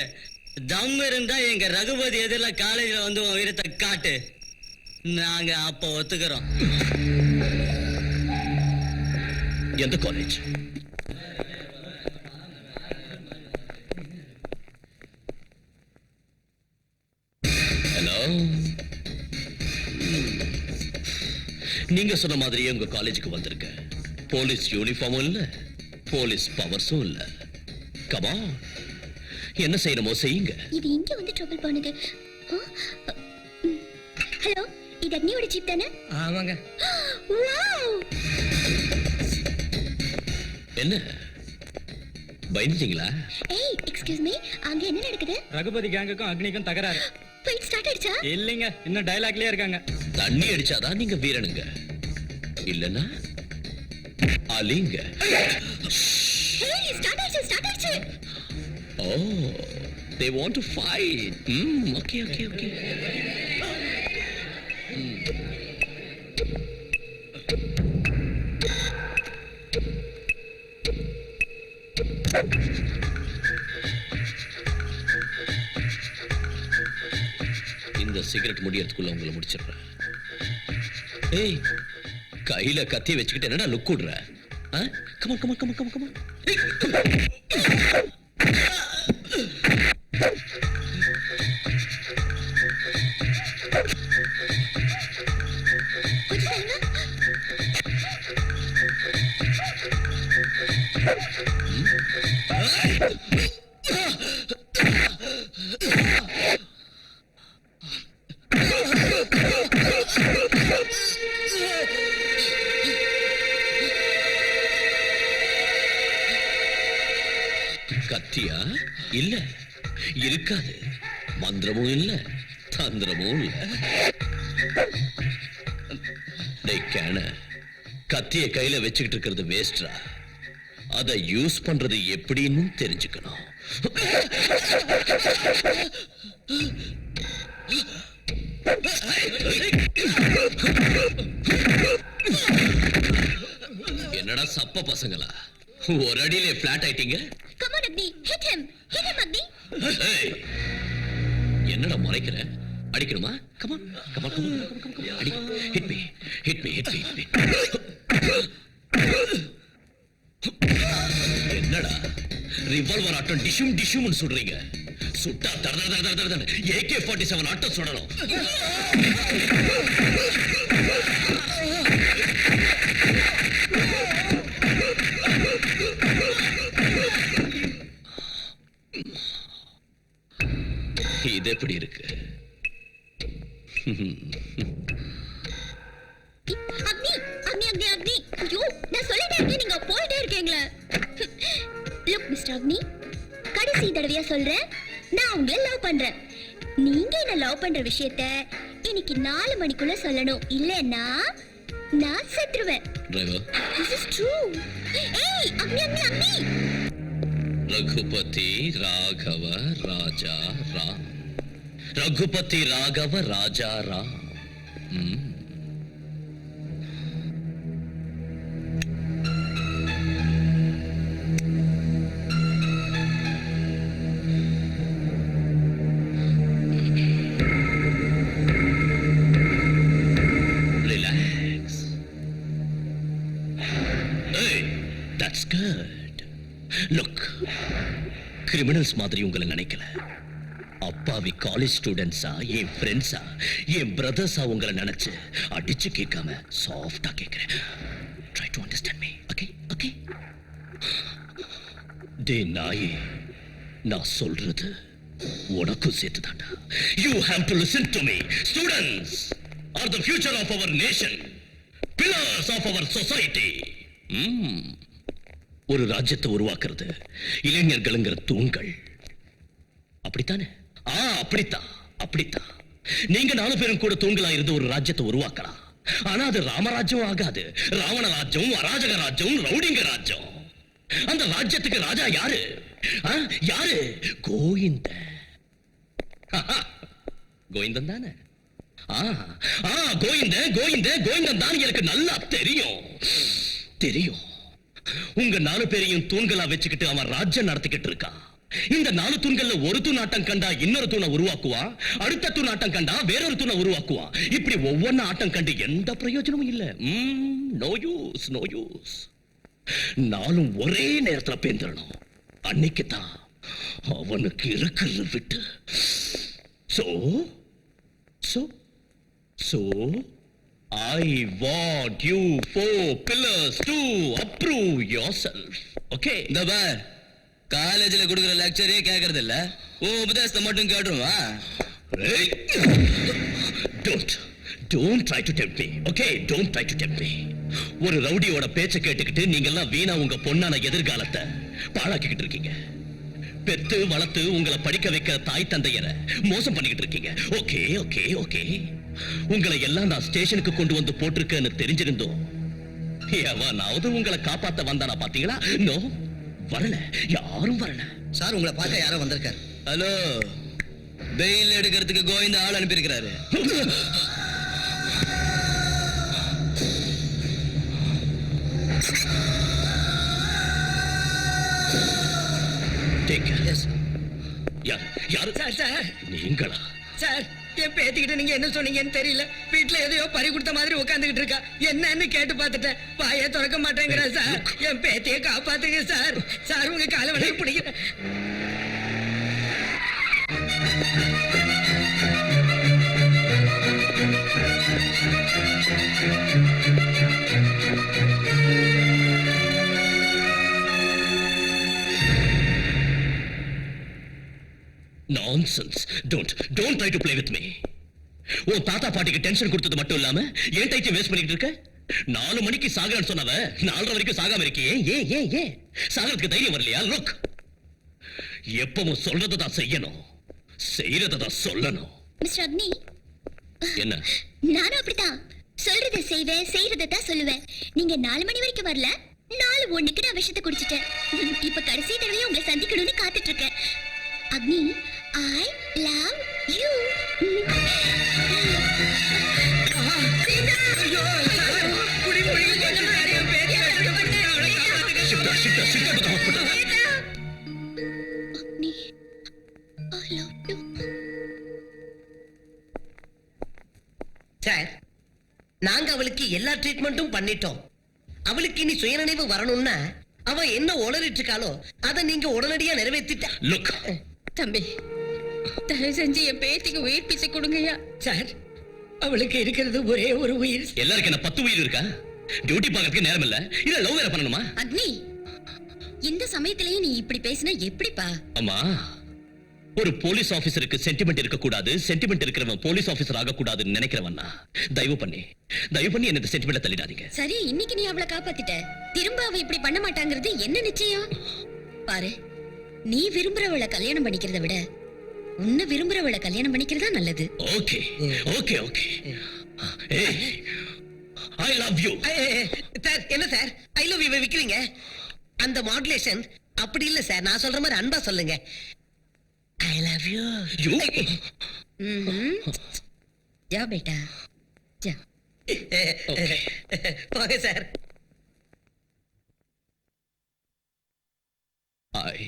தம் இருந்தா எங்க ரகுபதி எதிரில காலேஜ்ல வந்து உன் வீரத்தை காட்டு. நாங்க அப்ப ஒத்துக்கிறோம். எந்த காலேஜ்? ஹலோ, நீங்க சொன்ன மாதிரியே உங்க காலேஜுக்கு வந்திருக்க. போலீஸ் யூனிஃபார்மும் இல்ல, போலீஸ் பவர்ஸும் இல்ல. கமா, என்ன செய்யணுமோ செய்யுங்க. இது இங்க வந்து ட்ரபிள் பண்ணுது. ஹலோ, இது அக்னியோட ஜீப் தானே? ஆமாங்க. வாவ்! என்ன பயந்துட்டீங்களா? ஏய், எக்ஸ்கியூஸ் மீ, அங்க என்ன நடக்குது? ரகுபதி கேங்குக்கும் அக்னிக்கும் தகராறு. ஃபைட் ஸ்டார்ட் ஆயிடுச்சா? இல்லைங்க, இன்னும் டயலாக்லயே இருக்காங்க. தண்ணி அடிச்சாதான் நீங்க வீரனுங்க, இல்லன்னா அலிங்க. ஏய், ஸ்டார்ட் ஆயிடுச்சு. ஓ, they want to fight. Okay. இந்த சிகரெட் முடியறதுக்குள்ள உங்களை முடிச்சிடுறேன். ஏய், கையில கத்தி வச்சுக்கிட்டு என்னடா லுக் விடுற? கமான். கத்தியா? இல்ல, இருக்காது. மந்திரமும் இல்ல, தந்திரமும் இல்ல. கத்திய கையில வச்சுக்கிட்டு இருக்கிறது வேஸ்டா? அதை யூஸ் பண்றது எப்படின்னு தெரிஞ்சுக்கணும். என்னடா சப்ப பசங்களா, ஒரு அடியிலே பிளாட் ஆயிட்டீங்க. Come on, Agni, hit him, Agni. ஏய், என்னடா முறைக்கிற? அடிக்கணுமா? கமான். அடி. Hit me. என்னடா ரிவால்வர் ஆட்டம் டிஷும் சுடுறீங்க? சுட்டா தட AK-47 ஆட்டம் சுடணும். இது எப்படி இருக்கு? அக்னி. ஐயோ, நான் சொல்லிட்டே இருக்கேன், நீங்க போயிட்டே இருக்கீங்களே. Look, Mr. Agni, கடைசி தடவையா சொல்றேன், நான் உங்களை லவ் பண்றேன். நீங்க என்ன லவ் பண்ற விஷயத்த இன்னைக்கு 4 மணிக்குள்ள சொல்லணும், இல்லன்னா நான் செத்துருவேன். Driver, This is true. ஏய், Agni. Raghupati Raghava Raja Ram. Raghupati Raghava Raja Ram. Relax. Hey, that's good. Look, criminals மாதிரி உங்களை நினைக்கல. அப்பாவி காலேஜ் ஸ்டூடெண்ட்ஸா, என் ஃப்ரெண்ட்ஸா, என் பிரதர்ஸா உங்களை நினைச்சு அடிச்சு கேட்காம சாஃப்டா கேட்கிறேன். Try to understand me. Okay? டே நாயே, நான் சொல்றது உனக்கும் சேர்த்துதான்டா. You have to listen to me. Students are the future of our nation, pillars of our society. ஒரு ராஜ்யத்தை உருவாக்குறது இளைஞர்களுங்கிற தூண்கள். அப்படித்தானே? அப்படித்தான். நீங்க 4 பேரும் கூட தூண்களா இருந்து ஒரு ராஜ்யத்தை உருவாக்கலாம். ஆனா அது ராமராஜ்யம் ஆகாது. ராவண ராஜ்யம், அராஜக ராஜ்யம், ரவுடிங்க ராஜ்யம். அந்த ராஜ்யத்துக்கு ராஜா யாரு? கோவிந்தன் தானே? ஆ, ஆ, கோவிந்தன் தான் எனக்கு நல்லா தெரியும். தெரியும். உங்க 4 பேரையும் தூண்களா வச்சுக்கிட்டு அவன் ராஜ்யம் நடத்திக்கிட்டு இருக்கான். இந்த 4 தூண்கள்ல ஒரு தூண் ஆட்டம் கண்டா இன்னொரு தூணை உருவாக்குவா, அடுத்த தூண் ஆட்டம் கண்டா வேறொரு தூணை உருவாக்குவா. இப்படி ஒவ்வொன்னு ஆட்டம் கண்டு எந்த பிரயோஜனமும் இல்ல. No use, no use. 4ம் ஒரே நேரத்துல பேந்திரணும். அன்னைக்கு தான் அவனுக்கு இருக்கிறது விட்டு. So, I want you 4 pillars to approve yourself. Okay? இந்த பார், காலேஜ்ல கொடுக்குற லெக்சரே கேக்குறது இல்ல, உபதேசத்தை மட்டும் கேட்டுருவா. Hey! Don't try to tempt me. Okay? Don't try to tempt me. ஒரு ரவுடியோட பேச்சை கேட்டுக்கிட்டு நீங்க எல்லாம் வீணா உங்க பொண்ணான எதிர்காலத்தை பாழாக்கிக்கிட்டு இருக்கீங்க. பெத்து வளர்த்து உங்களை படிக்க வைக்கிற தாய் தந்தையரை மோசம் பண்ணிக்கிட்டு இருக்கீங்க. ஓகே ஓகே ஓகே, உங்களை எல்லாம் நான் ஸ்டேஷனுக்கு கொண்டு வந்து போட்டிருக்கேன்னு தெரிஞ்சிருந்தோம் எவனாவது உங்களை காப்பாத்த வந்தானா பாத்தீங்களா? நோ, வரல, யாரும் வரல. சார், உங்களை பார்க்க யாரோ வந்திருக்காரு. ஹலோ, பெயில் எடுக்கிறதுக்கு கோவிந்த ஆள் அனுப்பியிருக்கிறாரு. Take care. யாரு? சார் சார் நீங்களா? சார், என் பேத்திக்கிட்ட நீங்க என்ன சொன்னீங்கன்னு தெரியல. வீட்டுல எதையோ பறி கொடுத்த மாதிரி உட்காந்துக்கிட்டு இருக்கா. என்னன்னு கேட்டு பார்த்துட்டேன், வாயை திறக்க மாட்டேங்கிறா. சார், என் பேத்தியை காப்பாத்துங்க சார். சார், உங்க காலை வலி பிடிக்கிறேன். Nonsense. Don't try to play with me. உன் தாத்தா பாட்டிக்கு டென்ஷன் கொடுத்தது மட்டும் இல்லாம ஏன் டைத்தையும் வேஸ்ட் பண்ணிட்டு இருக்க? 4 மணிக்கு சாகன்னு சொன்னவ 4:30 வரைக்கும் சாகாம இருக்கியே. ஏன் சாகிறதுக்கு தைரியம் வரலையா? லுக், எப்பவும் சொல்றதான் செய்யணும், செய்யறதான் சொல்லணும். மிஸ்டர் அக்னி, என்ன? நானும் அப்படித்தான். சொல்றதை செய்வேன், செய்யறதை தான் சொல்லுவேன். நீங்க 4 மணி வரைக்கும் வரல, 4:01க்கு நான் விஷத்தை குடிச்சிட்டேன். இப்ப கடைசி தடவையும் உங்களை சந்திக்கணும்னு காத்துட்டு இருக்கேன். அக்னி, I love you. ஐயோ, சார், குடி குடின்னு கொஞ்சம் சார், என் பேத்தியை வச்சுட்டு போயிட்டு அவளை காப்பாத்துங்க. Shift to the hospital. Agni, I love you. Sir, நாங்க அவளுக்கு எல்லா ட்ரீட்மெண்ட்டும் பண்ணிட்டோம். அவளுக்கு இனி சுயநினைவு வரணும்னா அவ என்ன உளறிட்டு இருக்காளோ அதை நீங்க உடனடியா நிறைவேற்றிட்ட. Look, தம்பி, தயவு செஞ்சு என் பேத்திக்கு உயிர் பிச்சை கொடுங்கய்யா. சார், அவளுக்கு இருக்கிறது ஒரே ஒரு உயிர். எல்லாருக்கும் என்ன 10 உயிர் இருக்கா? டியூட்டி பார்க்கறதுக்கு நேரம் இல்ல, இல்ல லவ் வேற பண்ணணுமா? அக்னி, இந்த சமயத்திலேயே நீ இப்படி பேசினா எப்படிப்பா? அம்மா, ஒரு போலீஸ் ஆபீசருக்கு சென்டிமெண்ட் இருக்க கூடாது, சென்டிமெண்ட் இருக்கிறவன் போலீஸ் ஆபீசர் ஆக கூடாதுன்னு நினைக்கிறவன் தயவு பண்ணி என்ன இந்த சென்டிமெண்ட தள்ளிடாதீங்க. சரி, இன்னைக்கு நீ அவளை காப்பாத்திட்ட, திரும்ப அவ இப்படி பண்ண மாட்டாங்கிறது என்ன நிச்சயம்? பாரு, நீ விரும்புறவளை கல்யாணம் பண்ணிக்கிறத விட உன்னை விரும்புறவளை கல்யாணம் பண்ணிக்கிறதா நல்லது. Okay okay okay. ஏய், I love you. சார், என்ன சார் ஐ லவ் யூ விக்கிறீங்க? அந்த மாடுலேஷன் அப்படி இல்ல சார், நான் சொல்ற மாதிரி அன்பா சொல்லுங்க. I love you. You? ஜா பேட்டா ஜா. போங்க சார். I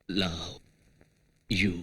love you.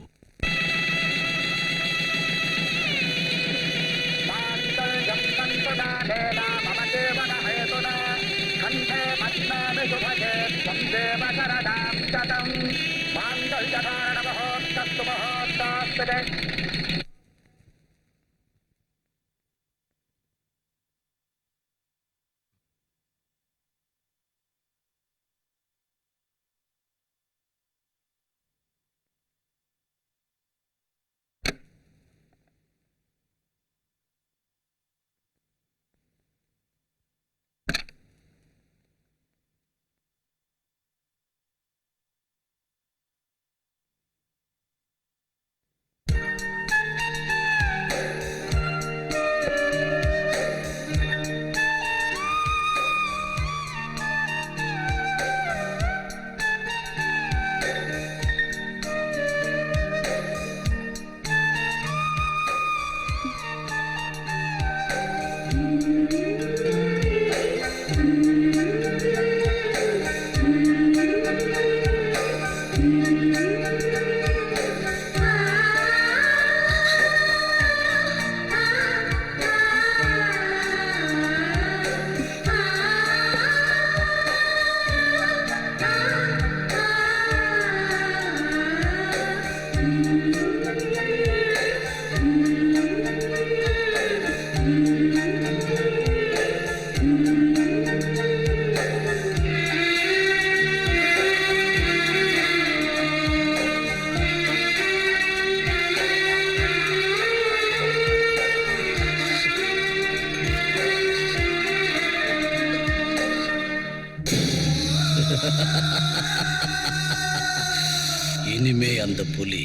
இனிமே அந்த புலி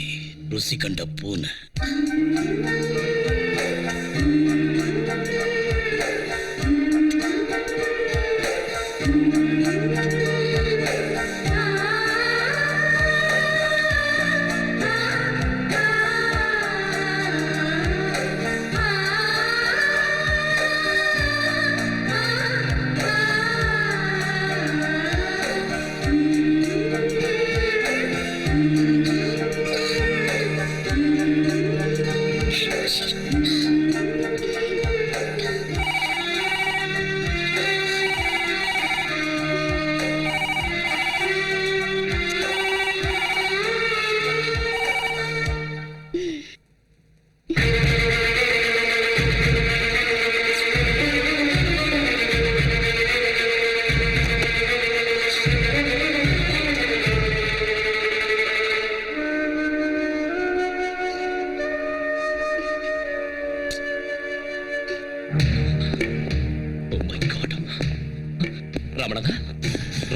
ருசி கண்ட பூனை.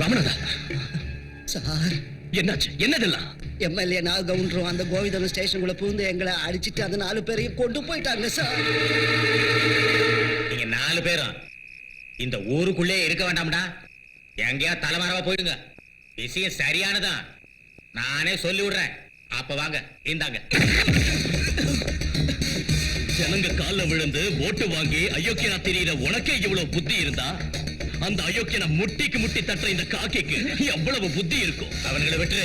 ரமணதா, சார், என்னாச்சு? என்னதெல்லாம்? எம்எல்ஏ நாகவுண்டரும் அந்த கோவிந்தன் ஸ்டேஷனுக்குள்ள புகுந்து எங்களை அடிச்சிட்டு அந்த 4 பேரையும் கொண்டு போயிட்டாங்க சார். நீங்க 4 பேரும் இந்த ஊருக்குள்ளே இருக்க வேண்டாம்டா. எங்கேயா தலைமறைவா போயிடுங்க. விஷயம் சரியானதான், நானே சொல்லி விடுறேன். அப்ப வாங்க, இந்தாங்க. ஜனங்க கால்ல விழுந்து ஓட்டு வாங்கி அயோக்கியனா தெரியுற உனக்கே இவ்வளவு புத்தி இருந்தா, அந்த அயோக்கியனை முட்டிக்கு முட்டி தட்டுற இந்த காக்கிக்கு எவ்வளவு புத்தி இருக்கும்? அவங்களை விட்டு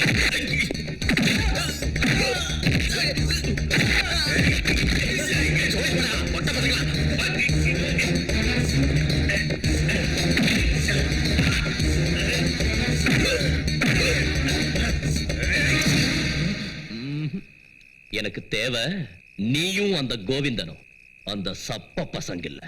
எனக்கு தேவை நீயும் அந்த கோவிந்தனும், அந்த சப்ப பசங்க இல்ல.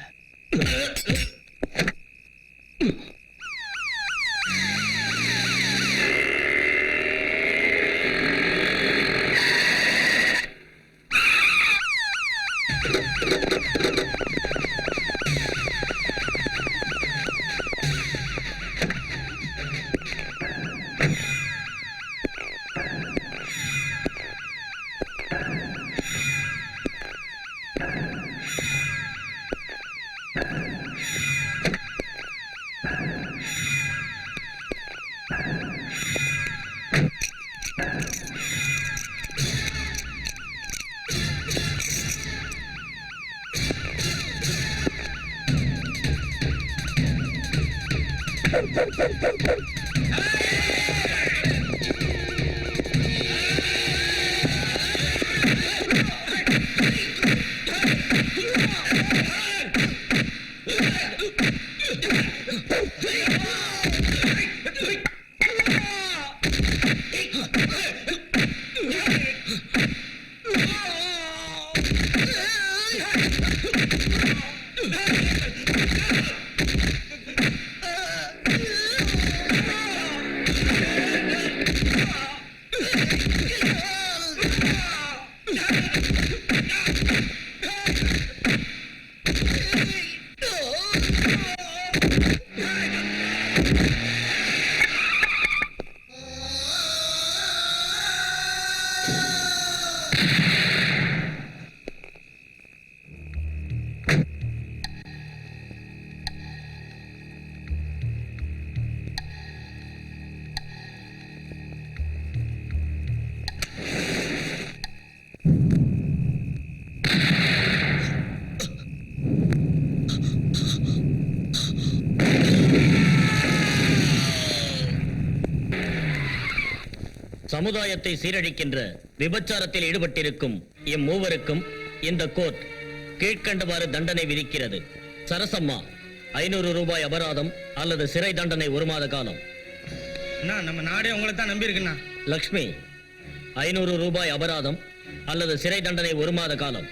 சமுதாயத்தை சீரழிக்கின்ற விபச்சாரத்தில் ஈடுபட்டிருக்கும் இம்மூவருக்கும் இந்த கோர்ட் கீழ்க்கண்டவாறு தண்டனை விதிக்கிறது. சரசம்மா 500 ரூபாய் அபராதம் அல்லது சிறை தண்டனை 1 மாத காலம். நம்ம நாடே உங்களை தான் நம்பி இருக்குண்ணா. லக்ஷ்மி 500 ரூபாய் அபராதம் அல்லது சிறை தண்டனை 1 மாத காலம்.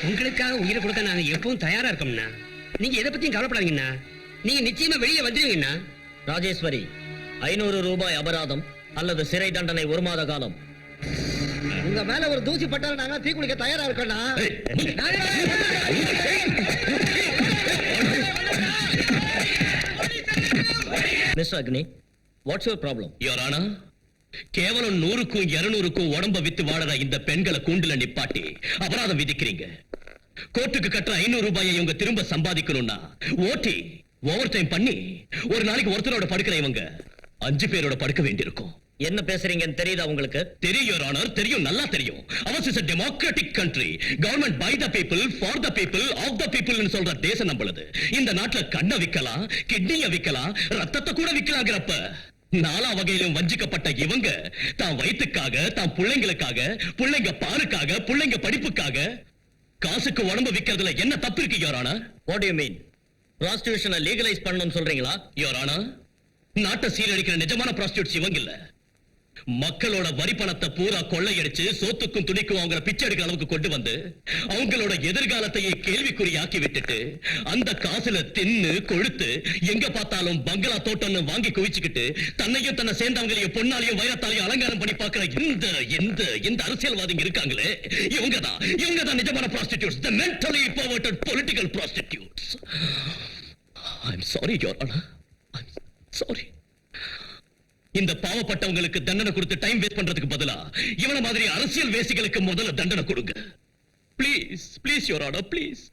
உங்களுக்காக உயிரை கொடுக்க நாங்க எப்பவும் தயாரா இருக்கோம்னா. நீங்க எதை பத்தியும் கவலைப்படாதீங்கண்ணா. நீங்க நிச்சயமா வெளியே வந்துருவீங்கண்ணா. ராஜேஸ்வரி 500 ரூபாய் அபராதம் அல்லது சிறை தண்டனை 1 மாத காலம். உங்க மேல ஒரு தூசி பட்டாலும் நாங்க தீ குளிக்க தயாரா இருக்கோம்னா. Mister Agni, what's your problem? யோரானா, கேவலம் 100க்கும் 200க்கும் உடம்ப வித்து வாழற இந்த பெண்களை கூண்டுல நிப்பாட்டி அபராதம் விதிக்கிறீங்க. கோர்ட்டுக்கு கட்டுற 500 ரூபாயை இவங்க திரும்ப சம்பாதிக்கணும்னா ஓட்டி ஓவர் டைம் பண்ணி ஒரு நாளைக்கு ஒருத்தரோட படுக்கிற இவங்க 5 பேரோட படுக்க வேண்டியிருக்கும். என்ன பேசுறீங்கன்னு தெரியுதா உங்களுக்கு? தெரியும் யுவர் ஆனர், தெரியும், நல்லா தெரியும். Ours is a democratic country. Government by the people, for the people, of the people ன்னு சொல்ற தேசம் நம்மளது. இந்த நாட்டுல கண்ணை விக்கலாம், கிட்னியை விக்கலாம், ரத்தத்தை கூட விக்கலாங்கிறப்ப நாலா வகையிலும் வஞ்சிக்கப்பட்ட இவங்க தான் வயிற்றுக்காக, தான் பிள்ளைங்களுக்காக, பிள்ளைங்க பாலுக்காக, பிள்ளைங்க படிப்புக்காக காசுக்கு உடம்பு விக்கிறதுல என்ன தப்பு இருக்கு your honour? What do you mean? ப்ராஸ்டிடியூஷனை லீகலைஸ் பண்ணணும்னு சொல்றீங்களா? யுவர் ஆனர், நாட்டை சீரழிக்கிற நிஜமான ப்ராஸ்டியூட்ஸ் இவங்க இல்ல. மக்களோட வரி பணத்தை பூரா கொள்ளையடிச்சு சோத்துக்கும் துணிக்கும் அவங்கள பிச்சை எடுக்கிற அளவுக்கு கொண்டு வந்து அவங்களோட எதிர்காலத்தையே கேள்விக்குறியாக்கி விட்டுட்டு அந்த காசுல தின்னு கொழுத்து எங்க பார்த்தாலும் பங்களா தோட்டம்னு வாங்கி குவிச்சுக்கிட்டு தன்னையும் தன்னை சேர்ந்தவங்களையும் பொன்னாலையும் வைரத்தாலையும் அலங்காரம் பண்ணி பார்க்கிற இந்த அரசியல்வாதிங்க இருக்காங்களே, இவங்க தான் நிஜமான prostitutes, the mentally perverted political prostitutes. I'm sorry, Your Honor. I'm sorry. இந்த பாவப்பட்டவங்களுக்கு தண்டனை கொடுத்து டைம் வேஸ்ட் பண்றதுக்கு பதிலா இவன மாதிரி அரசியல் வேசிகளுக்கு முதல்ல தண்டனை கொடுங்க. Please please your honour, please.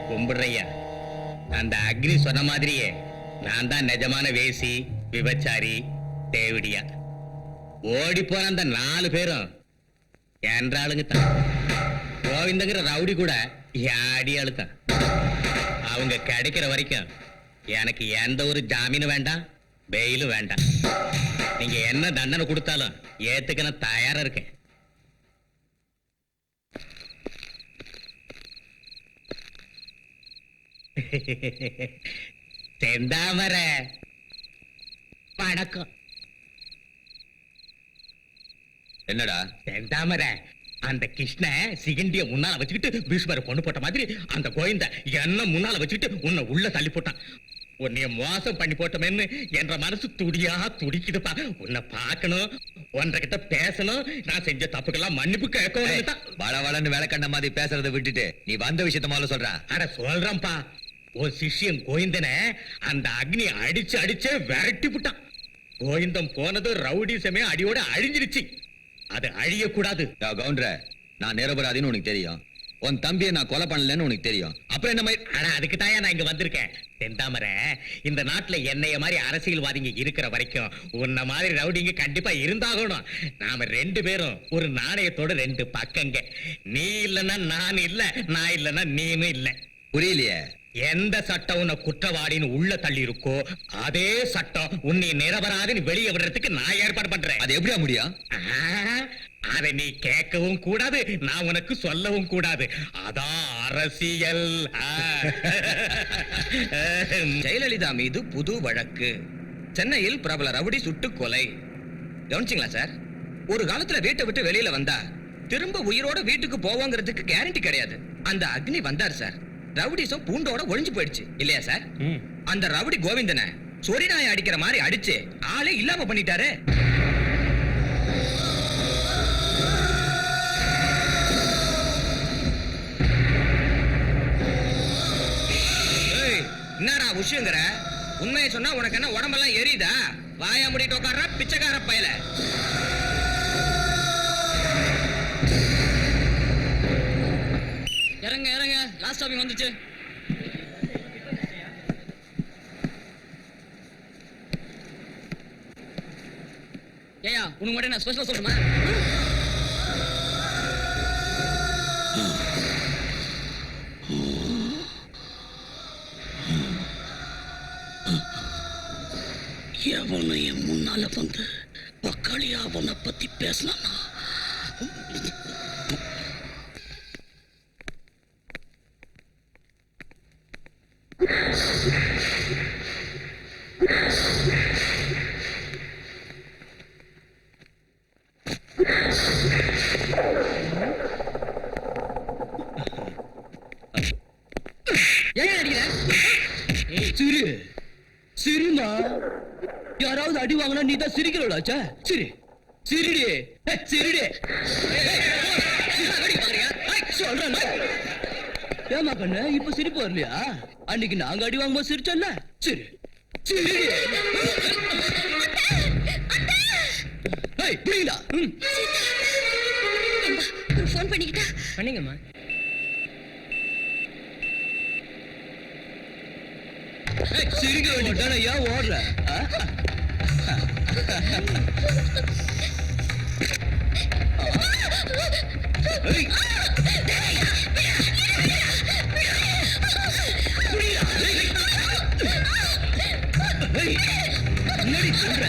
கும்பிடுறையா, அந்த அக்னி சொன்ன மாதிரியே நான் தான் நிஜமான வேசி, விபச்சாரி, தேவிடியா. ஓடி போன அந்த 4 பேரும் என்றாளுங்க தான். கோவிந்தங்கிற ரவுடி கூட யாடி அழுத்தான். அவங்க கிடைக்கிற வரைக்கும் எனக்கு எந்த ஒரு ஜாமீனும் வேண்டாம், பெயிலும் வேண்டாம். நீங்க என்ன தண்டனை கொடுத்தாலும் ஏத்துக்க நான் தயாரா இருக்கேன். செந்தாமரை வணக்கம். என்னடா? செந்தாமரை, அந்த கிருஷ்ண சிகண்டிய முன்னால வச்சுக்கிட்டு பீஷ்மரை பொண்ணு போட்ட மாதிரி அந்த கோவிந்த என்ன முன்னால வச்சுக்கிட்டு உன்னை உள்ள தள்ளி போட்டான். உன்னைய மோசம் பண்ணி போட்டோமேன்னு என்ற மனசு துடியா துடிக்குதுப்பா. உன்னை பார்க்கணும், ஒன்றைகிட்ட பேசணும், நான் செஞ்ச தப்புக்கெல்லாம் மன்னிப்பு கேட்கணும். வளவளன்னு வேலை கண்ட மாதிரி பேசுறதை விட்டுட்டு நீ வந்த விஷயத்த முதல்ல சொல்ற. அட சொல்றேன்ப்பா, ஒரு சிஷ்யன் கோவிந்தனை அந்த அக்னி அடிச்சே விரட்டி விட்டான். கோவிந்தம் போனது ரவுடிசமே அடியோட அழிஞ்சிருச்சு. அது அழியக்கூடாது. கவுண்டர, நான் நிரபராதின்னு உனக்கு தெரியும். உன் தம்பியை நான் கொலை பண்ணலன்னு உனக்கு தெரியும். அப்புறம் என்ன மாதிரி? ஆனா அதுக்கு தான் நான் இங்க வந்திருக்கேன். செந்தாமரை, இந்த நாட்டுல என்னைய மாதிரி அரசியல்வாதிங்க இருக்கிற வரைக்கும் உன்ன மாதிரி ரவுடிங்க கண்டிப்பா இருந்தாகணும். நாம 2 பேரும் ஒரு நாணயத்தோட 2 பக்கங்க. நீ இல்லன்னா நான் இல்ல, நான் இல்லன்னா நீனும் இல்ல. புரியலையே. எந்த சட்டம் உன்னை குற்றவாளின்னு உள்ள தள்ளி இருக்கோ அதே சட்டம் உன்னை நிரபராதின்னு வெளியே விடுறதுக்கு நான் ஏற்பாடு பண்றேன். அது எப்படியா முடியும்? அதை நீ கேட்கவும் கூடாது, நான் உனக்கு சொல்லவும் கூடாது. அதான் அரசியல். ஜெயலலிதா மீது புது வழக்கு. சென்னையில் பிரபல ரவுடி சுட்டு கொலை. கவனிச்சிங்களா சார்? ஒரு காலத்துல வீட்டை விட்டு வெளியில வந்தா திரும்ப உயிரோட வீட்டுக்கு போவோங்கிறதுக்கு கேரண்டி கிடையாது. அந்த அக்னி வந்தார் சார், ரவுடிசம் பூண்டோட ஒழிஞ்சு போயிடுச்சு இல்லையா சார்? அந்த ரவுடி கோவிந்தனை சொரி நாயை அடிக்கிற மாதிரி அடிச்சு ஆளே இல்லாம பண்ணிட்டாரு. என்னடா விஷயங்கிற? உண்மையை சொன்னா உனக்கு என்ன உடம்பெல்லாம் எரியுதா? வாயா முடிட்டு உட்கார்ற பிச்சைக்கார பயல. இறங்க இறங்க, லாஸ்ட் ஸ்டாப்பிங் வந்துச்சு. ஏயா, உனக்கு மட்டும் நான் ஸ்பெஷலா சொல்றேன். எவனும் என் முன்னால வந்து பக்காளியா அவனை பத்தி பேசினானா சிரி சிரிமா, யாராவது அடி வாங்கினா நீ தான் சிரிக்கிறோடாச்சா? சிரி சிரிடி சிரிடி சொல்றேன். ஏமா கண்ணு இப்ப சிரிப்பு வரலையா? அன்னைக்கு நாங்க அடி வாங்கும்போது சிரிச்சோம்ல, சரி சரி. ஏய், புரியுதா? ஒரு ஃபோன் பண்ணிக்கிட்டா பண்ணீங்கம்மா. சிரிக்க வேண்டியதானே, ஏன் ஓடுற? ஏய், ஏய், என்னடி சொல்ற?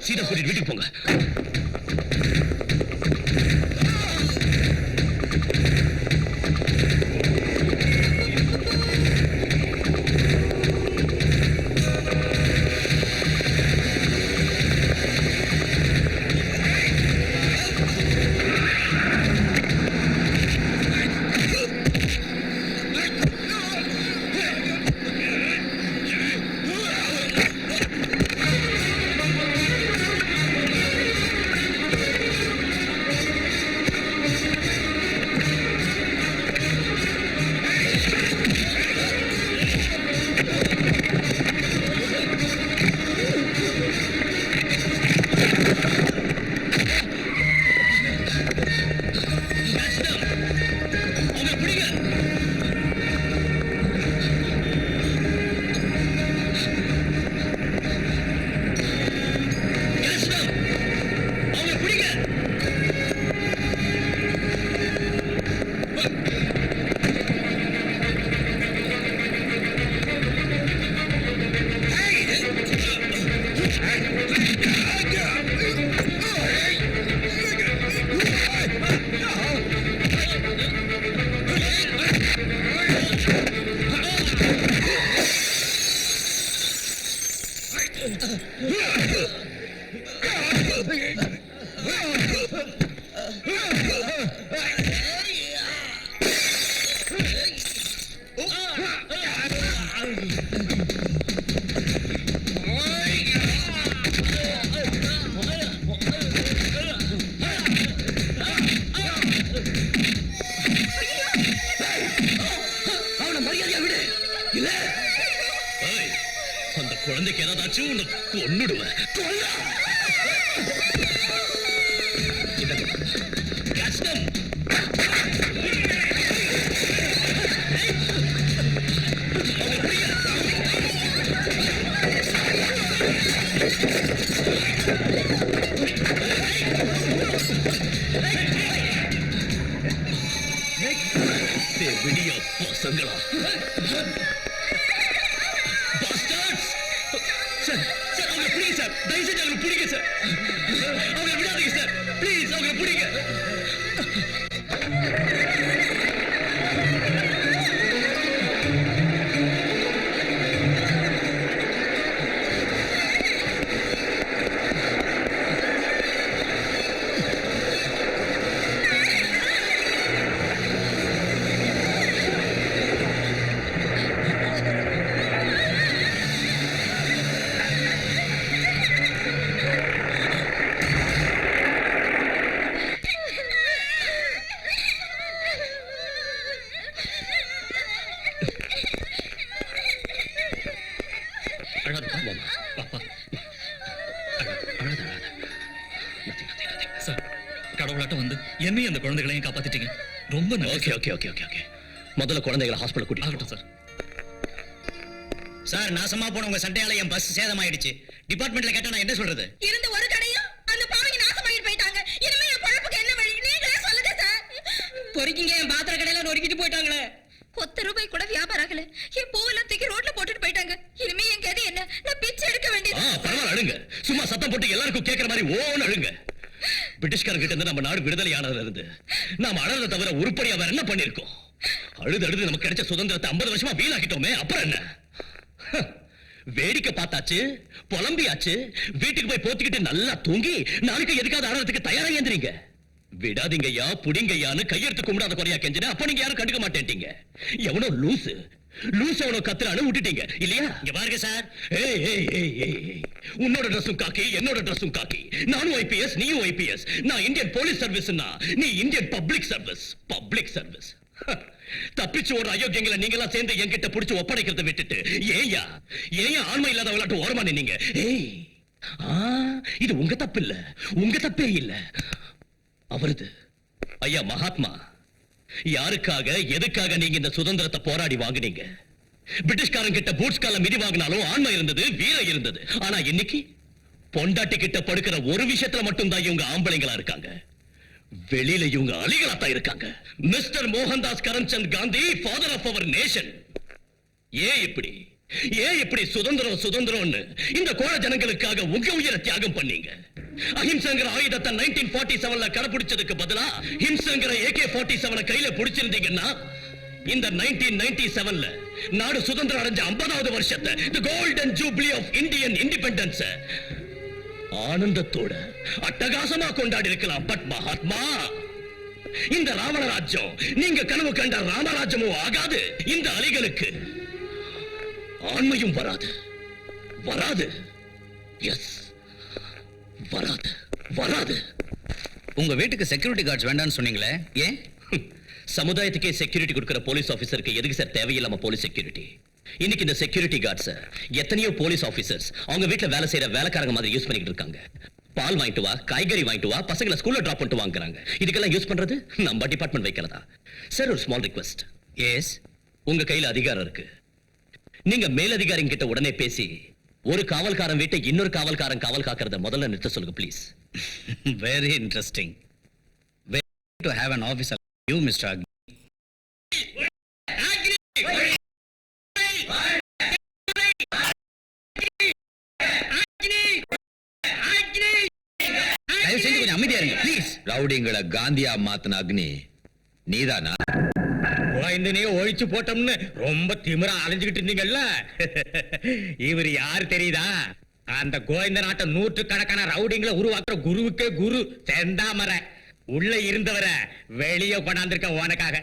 சீதா கூட்டிட்டு வீட்டுக்கு போங்க. அவனை மரியாதையா விடு. இல்ல அந்த குழந்தைக்கு ஏதாச்சும் உன்னை கொன்னுடுவேன். Catch them! விடியா பசங்களா, சார் சார் அவங்களை பிடிங்க சார், தயவு செஞ்சு அவங்களை பிடிங்க சார், அவங்களை விடாதீங்க சார், ப்ளீஸ் அவங்களை பிடிங்க. சார் கடவுளாட்டம் வந்து என்னையும் அந்த குழந்தைகளையும் காப்பாத்திட்டீங்க. ரொம்ப okay okay okay okay okay முதல்ல குழந்தைகளை ஹாஸ்பிட்டல் கூட்டிட்டு ஆகட்டும் சார். சார் நாசமா போன உங்க சண்டையால என் பஸ் சேதமாயிடுச்சு. டிபார்ட்மெண்ட்ல கேட்டா நான் என்ன சொல்றது? இருந்த ஒரு கடையும் அந்த பாவங்க நாசமாயிட்டு போயிட்டாங்க. இனிமே என் பொழப்புக்கு என்ன வழி? நீங்களே சொல்லுங்க சார். பொறுக்கிங்க, என் பாத்திர கடையில நொறுக்கிட்டு போயிட்டாங்களே. ₹1 கூட வியாபாரம் ஆகல. என் பூவெல்லாம் தூக்கி ரோட்ல போட்டுட்டு போயிட்டாங்க. இனிமே என் கதை என்ன? நான் பிச்சை எடுக்க வேண்டியது. பரவாயில்ல அழுங்க. சும்மா சத்தம் போட்டு எல்லாருக்கும் கேட்கிற மாதிரி ஓன்னு அழுங்க. பிரிட்டிஷ்காரங்கிட்ட இருந்து நம்ம நாடு விடுதலை ஆனதுல இருந்து நாம அழறத தவிர உருப்படியா வேற என்ன பண்ணிருக்கோம்? அழுது நமக்கு கிடைச்ச சுதந்திரத்தை 50 வருஷமா வீணாக்கிட்டோமே, அப்புறம் என்ன? வேடிக்கை பார்த்தாச்சு, புலம்பியாச்சு, வீட்டுக்கு போய் போத்திக்கிட்டு நல்லா தூங்கி நாளைக்கு எதுக்காவது அழறதுக்கு தயாரா ஏந்திரீங்க. விடாதீங்கய்யா புடிங்கய்யான்னு கையெடுத்து கும்பிடாத குறையா கெஞ்சினா அப்ப நீங்க யாரும் கண்டுக்க மாட்டேன்ட்டீங்க. எவனோ லூசு எவனோ கத்துறான்னு விட்டுட்டீங்க இல்லையா? இங்க பாருங்க சார், ஏய் ஏய் ஏய் ஏய் உன்னோட ட்ரெஸ்ஸும் காக்கி, என்னோட ட்ரெஸ்ஸும் காக்கி. நானும் ஐபிஎஸ், நீயும் ஐபிஎஸ். நான் இந்தியன் போலீஸ் சர்வீஸ்னா நீ Indian public service. Public service தப்பிச்சு ஒரு அயோக்கியங்களை நீங்களாம் சேர்ந்து என்கிட்ட புடிச்சு ஒப்படைக்கிறத விட்டுட்டு ஏயா ஆண்மை இல்லாத விளையாட்டு ஓரமா நின்னீங்க. ஏய் இது உங்க தப்பு இல்ல, உங்க தப்பே இல்ல, அவரது. ஐயா மகாத்மா, யாருக்காக எதுக்காக நீங்க இந்த சுதந்திரத்தை போராடி வாங்குனீங்க? பிரிட்டிஷ்காரன் கிட்ட பூட்ஸ் காலம் மிதி வாங்கினாலும் ஆண்மை இருந்தது, வீரம் இருந்தது. ஆனா இன்னைக்கு பொண்டாட்டி கிட்ட படுக்கிற ஒரு விஷயத்துல மட்டும்தான் இவங்க ஆம்பளைங்களா இருக்காங்க. வெளியில இவங்க அலிகளாத்தான் இருக்காங்க. Mister Mohandas Karamchand Gandhi, father of our nation, ஏன் இப்படி சுதந்திரம் சுதந்திரம்னு இந்த கோழ ஜனங்களுக்காக உங்க உயிரை தியாகம் பண்ணீங்க? அஹிம்சங்கிற ஆயுதத்தை 1947ல கடைபிடிச்சதுக்கு பதிலா ஹிம்சங்கிற AK-47 கையில பிடிச்சிருந்தீங்கன்னா இந்த 1997ல நாடு சுதந்திரம் அடைஞ்ச 50வது வருஷத்தை, the golden jubilee of Indian independence ஆனந்தத்தோட அட்டகாசமா கொண்டாடி இருக்கலாம். பட் மகாத்மா, இந்த ராவண ராஜ்யம் நீங்க கனவு கண்ட ராமராஜ்யமும் ஆகாது. இந்த அலிகளுக்கு ஆண்மையும் வராது. எஸ், வராது. உங்க வீட்டுக்கு செக்யூரிட்டி கார்ட்ஸ் வேண்டாம்னு சொன்னீங்களே, ஏன்? சமுதாயத்துக்கே செக்யூரிட்டி கொடுக்கிற போலீஸ் ஆபீசருக்கு எதுக்கு சார் தேவையில்லாம போலீஸ் செக்யூரிட்டி? இன்னைக்கு இந்த செக்யூரிட்டி கார்ட்ஸ் எத்தனையோ போலீஸ் ஆபீசர்ஸ் அவங்க வீட்டுல வேலை செய்யற வேலைக்காரங்க மாதிரி யூஸ் பண்ணிட்டு இருக்காங்க. பால் வாங்கிட்டு வா, காய்கறி வாங்கிட்டு வா, பசங்களை ஸ்கூல்ல டிராப் பண்ணிட்டு வாங்குறாங்க. இதுக்கெல்லாம் யூஸ் பண்றது நம்ம டிபார்ட்மெண்ட் வைக்கிறதா? சார் ஒரு ஸ்மால் ரிக்வெஸ்ட். எஸ். உங்க கையில அதிகாரம் இருக்கு. நீங்க மேலதிகாரிங்க கிட்ட உடனே பேசி ஒரு காவல்காரன் வீட்டை இன்னொரு காவல்காரன் காவல் காக்கிறத முதல்ல நிறுத்த சொல்லுங்க please. Very interesting. To have an officer like you, Mr. Agni. தயவு செஞ்சு கொஞ்சம் அமைதியா இருங்க ப்ளீஸ். ரவுடிங்களை காந்தியா மாத்தின அக்னி நீதானா? கோயந்தனையே ஒழிச்சு போட்டோம்னு ரொம்ப திமிரா அலைஞ்சுக்கிட்டு இருந்தீங்கல்ல, இவர் யாரு தெரியுதா? அந்த கோயந்த நாட்டை 100கணக்கான ரவுடிங்களை உருவாக்குற குருவுக்கே குரு செந்தாமரை. உள்ள இருந்தவரை வெளியே கொண்டாந்திருக்க உனக்காக.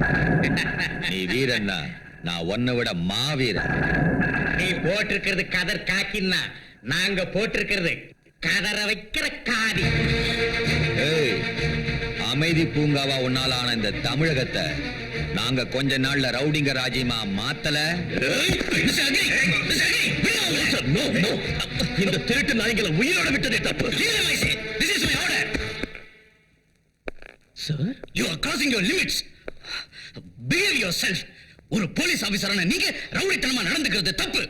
நீ வீரன்னா நான் உன்னை விட மாவீரன். நீ போட்டிருக்கிறது கதர் காக்கின்னா, நாங்க போட்டிருக்கிறது கதற வைக்கிற காதி. ஏய், அமைதி பூங்காவா உன்னால ஆன இந்த தமிழகத்தை நாங்க கொஞ்ச நாள்ல ரவுடிங்க ராஜ்யமா மாத்தல. இந்த திருட்டு நாய்களை உயிரோட விட்டதே தப்பு. Sir, you are crossing your limits. Behave yourself. ஒரு போலீஸ் ஆபீசரான நீங்க ரவுடித்தனமா நடந்துக்கிறது தப்பு.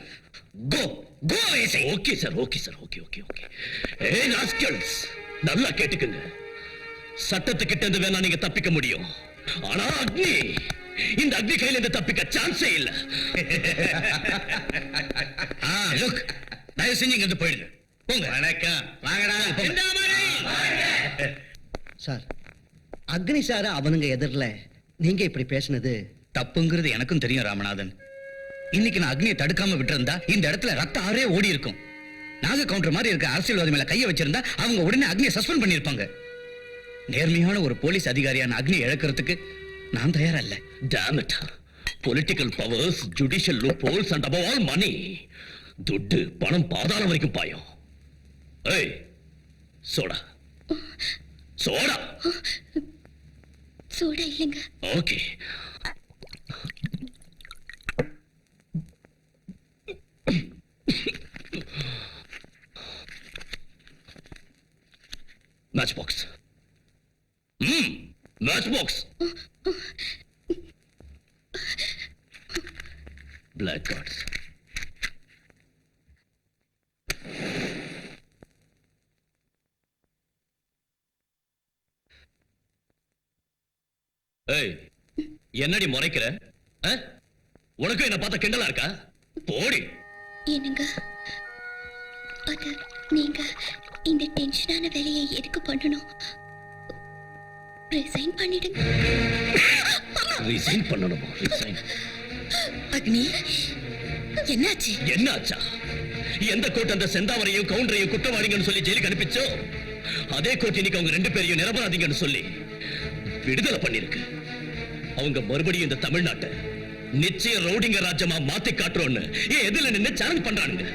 கோ கோ ஏசே. Okay sir, okay sir, okay okay okay. ஏய் ராஸ்கல்ஸ், நல்லா கேட்டுக்குங்க. சட்டத்துக்கிட்ட இருந்து வேணா நீங்க தப்பிக்க முடியும், ஆனா அக்னி, இந்த அக்னி கையில இருந்து தப்பிக்க சான்ஸே இல்ல. லுக், தயவு செஞ்சு இங்க இருந்து போயிடுங்க. போங்க. வணக்கம், வாங்கடா. சார், அக்னி சார் அவனுங்க எதிரில் நீங்க இப்படி பேசுனது தப்புங்கிறது எனக்கும் தெரியும் ராமநாதன். இன்னைக்கு நான் அக்னியை தடுக்காம விட்டிருந்தா இந்த இடத்துல ரத்த ஆறே ஓடி இருக்கும். நாக கவுண்டர் மாதிரி இருக்க அரசியல்வாதி மேல கையை வச்சிருந்தா அவங்க உடனே அக்னியை சஸ்பெண்ட் பண்ணிருப்பாங்க. நேர்மையான ஒரு போலீஸ் அதிகாரியான அக்னி இழக்கிறதுக்கு நான் தயாரா இல்ல. Damn it. Political powers, judicial loopholes and above all money. துட்டு பணம் பாதாளம் வரைக்கும் பாயும். ஏய், சோடா சோடா. சோடா இல்லைங்க. Okay. Matchbox matchbox black cards ஏய் என்னடி முறைக்கிற உனக்கு என்ன பார்த்த கிண்டலா இருக்கா போடி என்னங்க அது நீங்க இந்த டென்ஷனான வேலையை எதுக்கு பண்ணணும் ரிசைன் பண்ணிடுங்க ரிசைன் பண்ணணுமா ரிசைன் அக்னி என்னாச்சு என்னாச்சா எந்த கோர்ட் அந்த செந்தாவரையும் கவுண்டரையும் குற்றவாளிங்கன்னு சொல்லி ஜெயிலுக்கு அனுப்பிச்சோ அதே கோர்ட் இன்னைக்கு அவங்க 2 பேரையும் நிரபராதிங்கன்னு சொல்லி விடுதலை பண்ணிருக்கு அவங்க மறுபடியும் இந்த தமிழ்நாட்டை நிச்சயம் ரவுடிங்க ராஜ்யமா மாத்தி காட்டுறோம்னு எதுல நின்னு சேலஞ்ச் பண்றானுங்க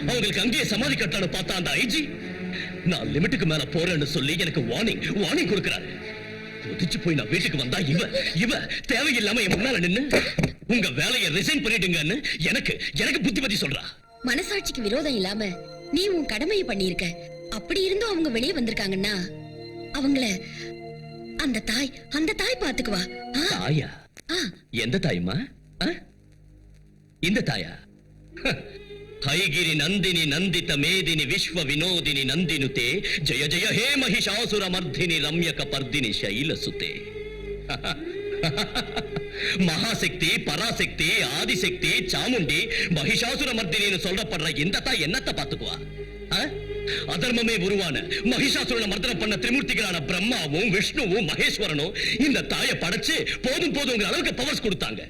அவங்களுக்கு அங்கேயே சமாதி கட்டலான்னு பார்த்தா அந்த ஐஜி நான் லிமிட்டுக்கு மேல போறேன்னு சொல்லி எனக்கு வார்னிங் கொடுக்கறாரு கொதிச்சு போய் நான் வீட்டுக்கு வந்தா இவ தேவையில்லாம என் முன்னால நின்னு உங்க வேலையை ரிசைன் பண்ணிடுங்கன்னு எனக்கு புத்திமதி சொல்றா மனசாட்சிக்கு விரோதம் இல்லாம நீ உன் கடமையை பண்ணியிருக்க அப்படி இருந்தும் அவங்க வெளியே வந்திருக்காங்கன்னா அவங்கள அந்த தாய் பாத்துக்குவா தாயா எந்த தாயுமா இந்த தாயா ஹைகிரி நந்தினி நந்தித மேதினி விஸ்வ வினோதினி நந்தினுதே ஜய ஜய ஹே மಹಿಷಾಸುರ மர்தினி ரம்யக பர்தினி ಶೈಲಸುತೆ மகாசக்தி பராசக்தி ஆதிசக்தி சாமுண்டி மகிஷாசுர மர்தினின்னு சொல்லப்படுற இந்த தாய் என்னத்தை பாத்துக்குவா அதர்மமே உருவான மகிஷாசுரனை மர்தனம் பண்ண திரிமூர்த்திகளான பிரம்மாவும் விஷ்ணுவும் மகேஸ்வரனும் இந்த தாயை படைச்சு போதும் அளவுக்கு பவர்ஸ் கொடுத்தாங்க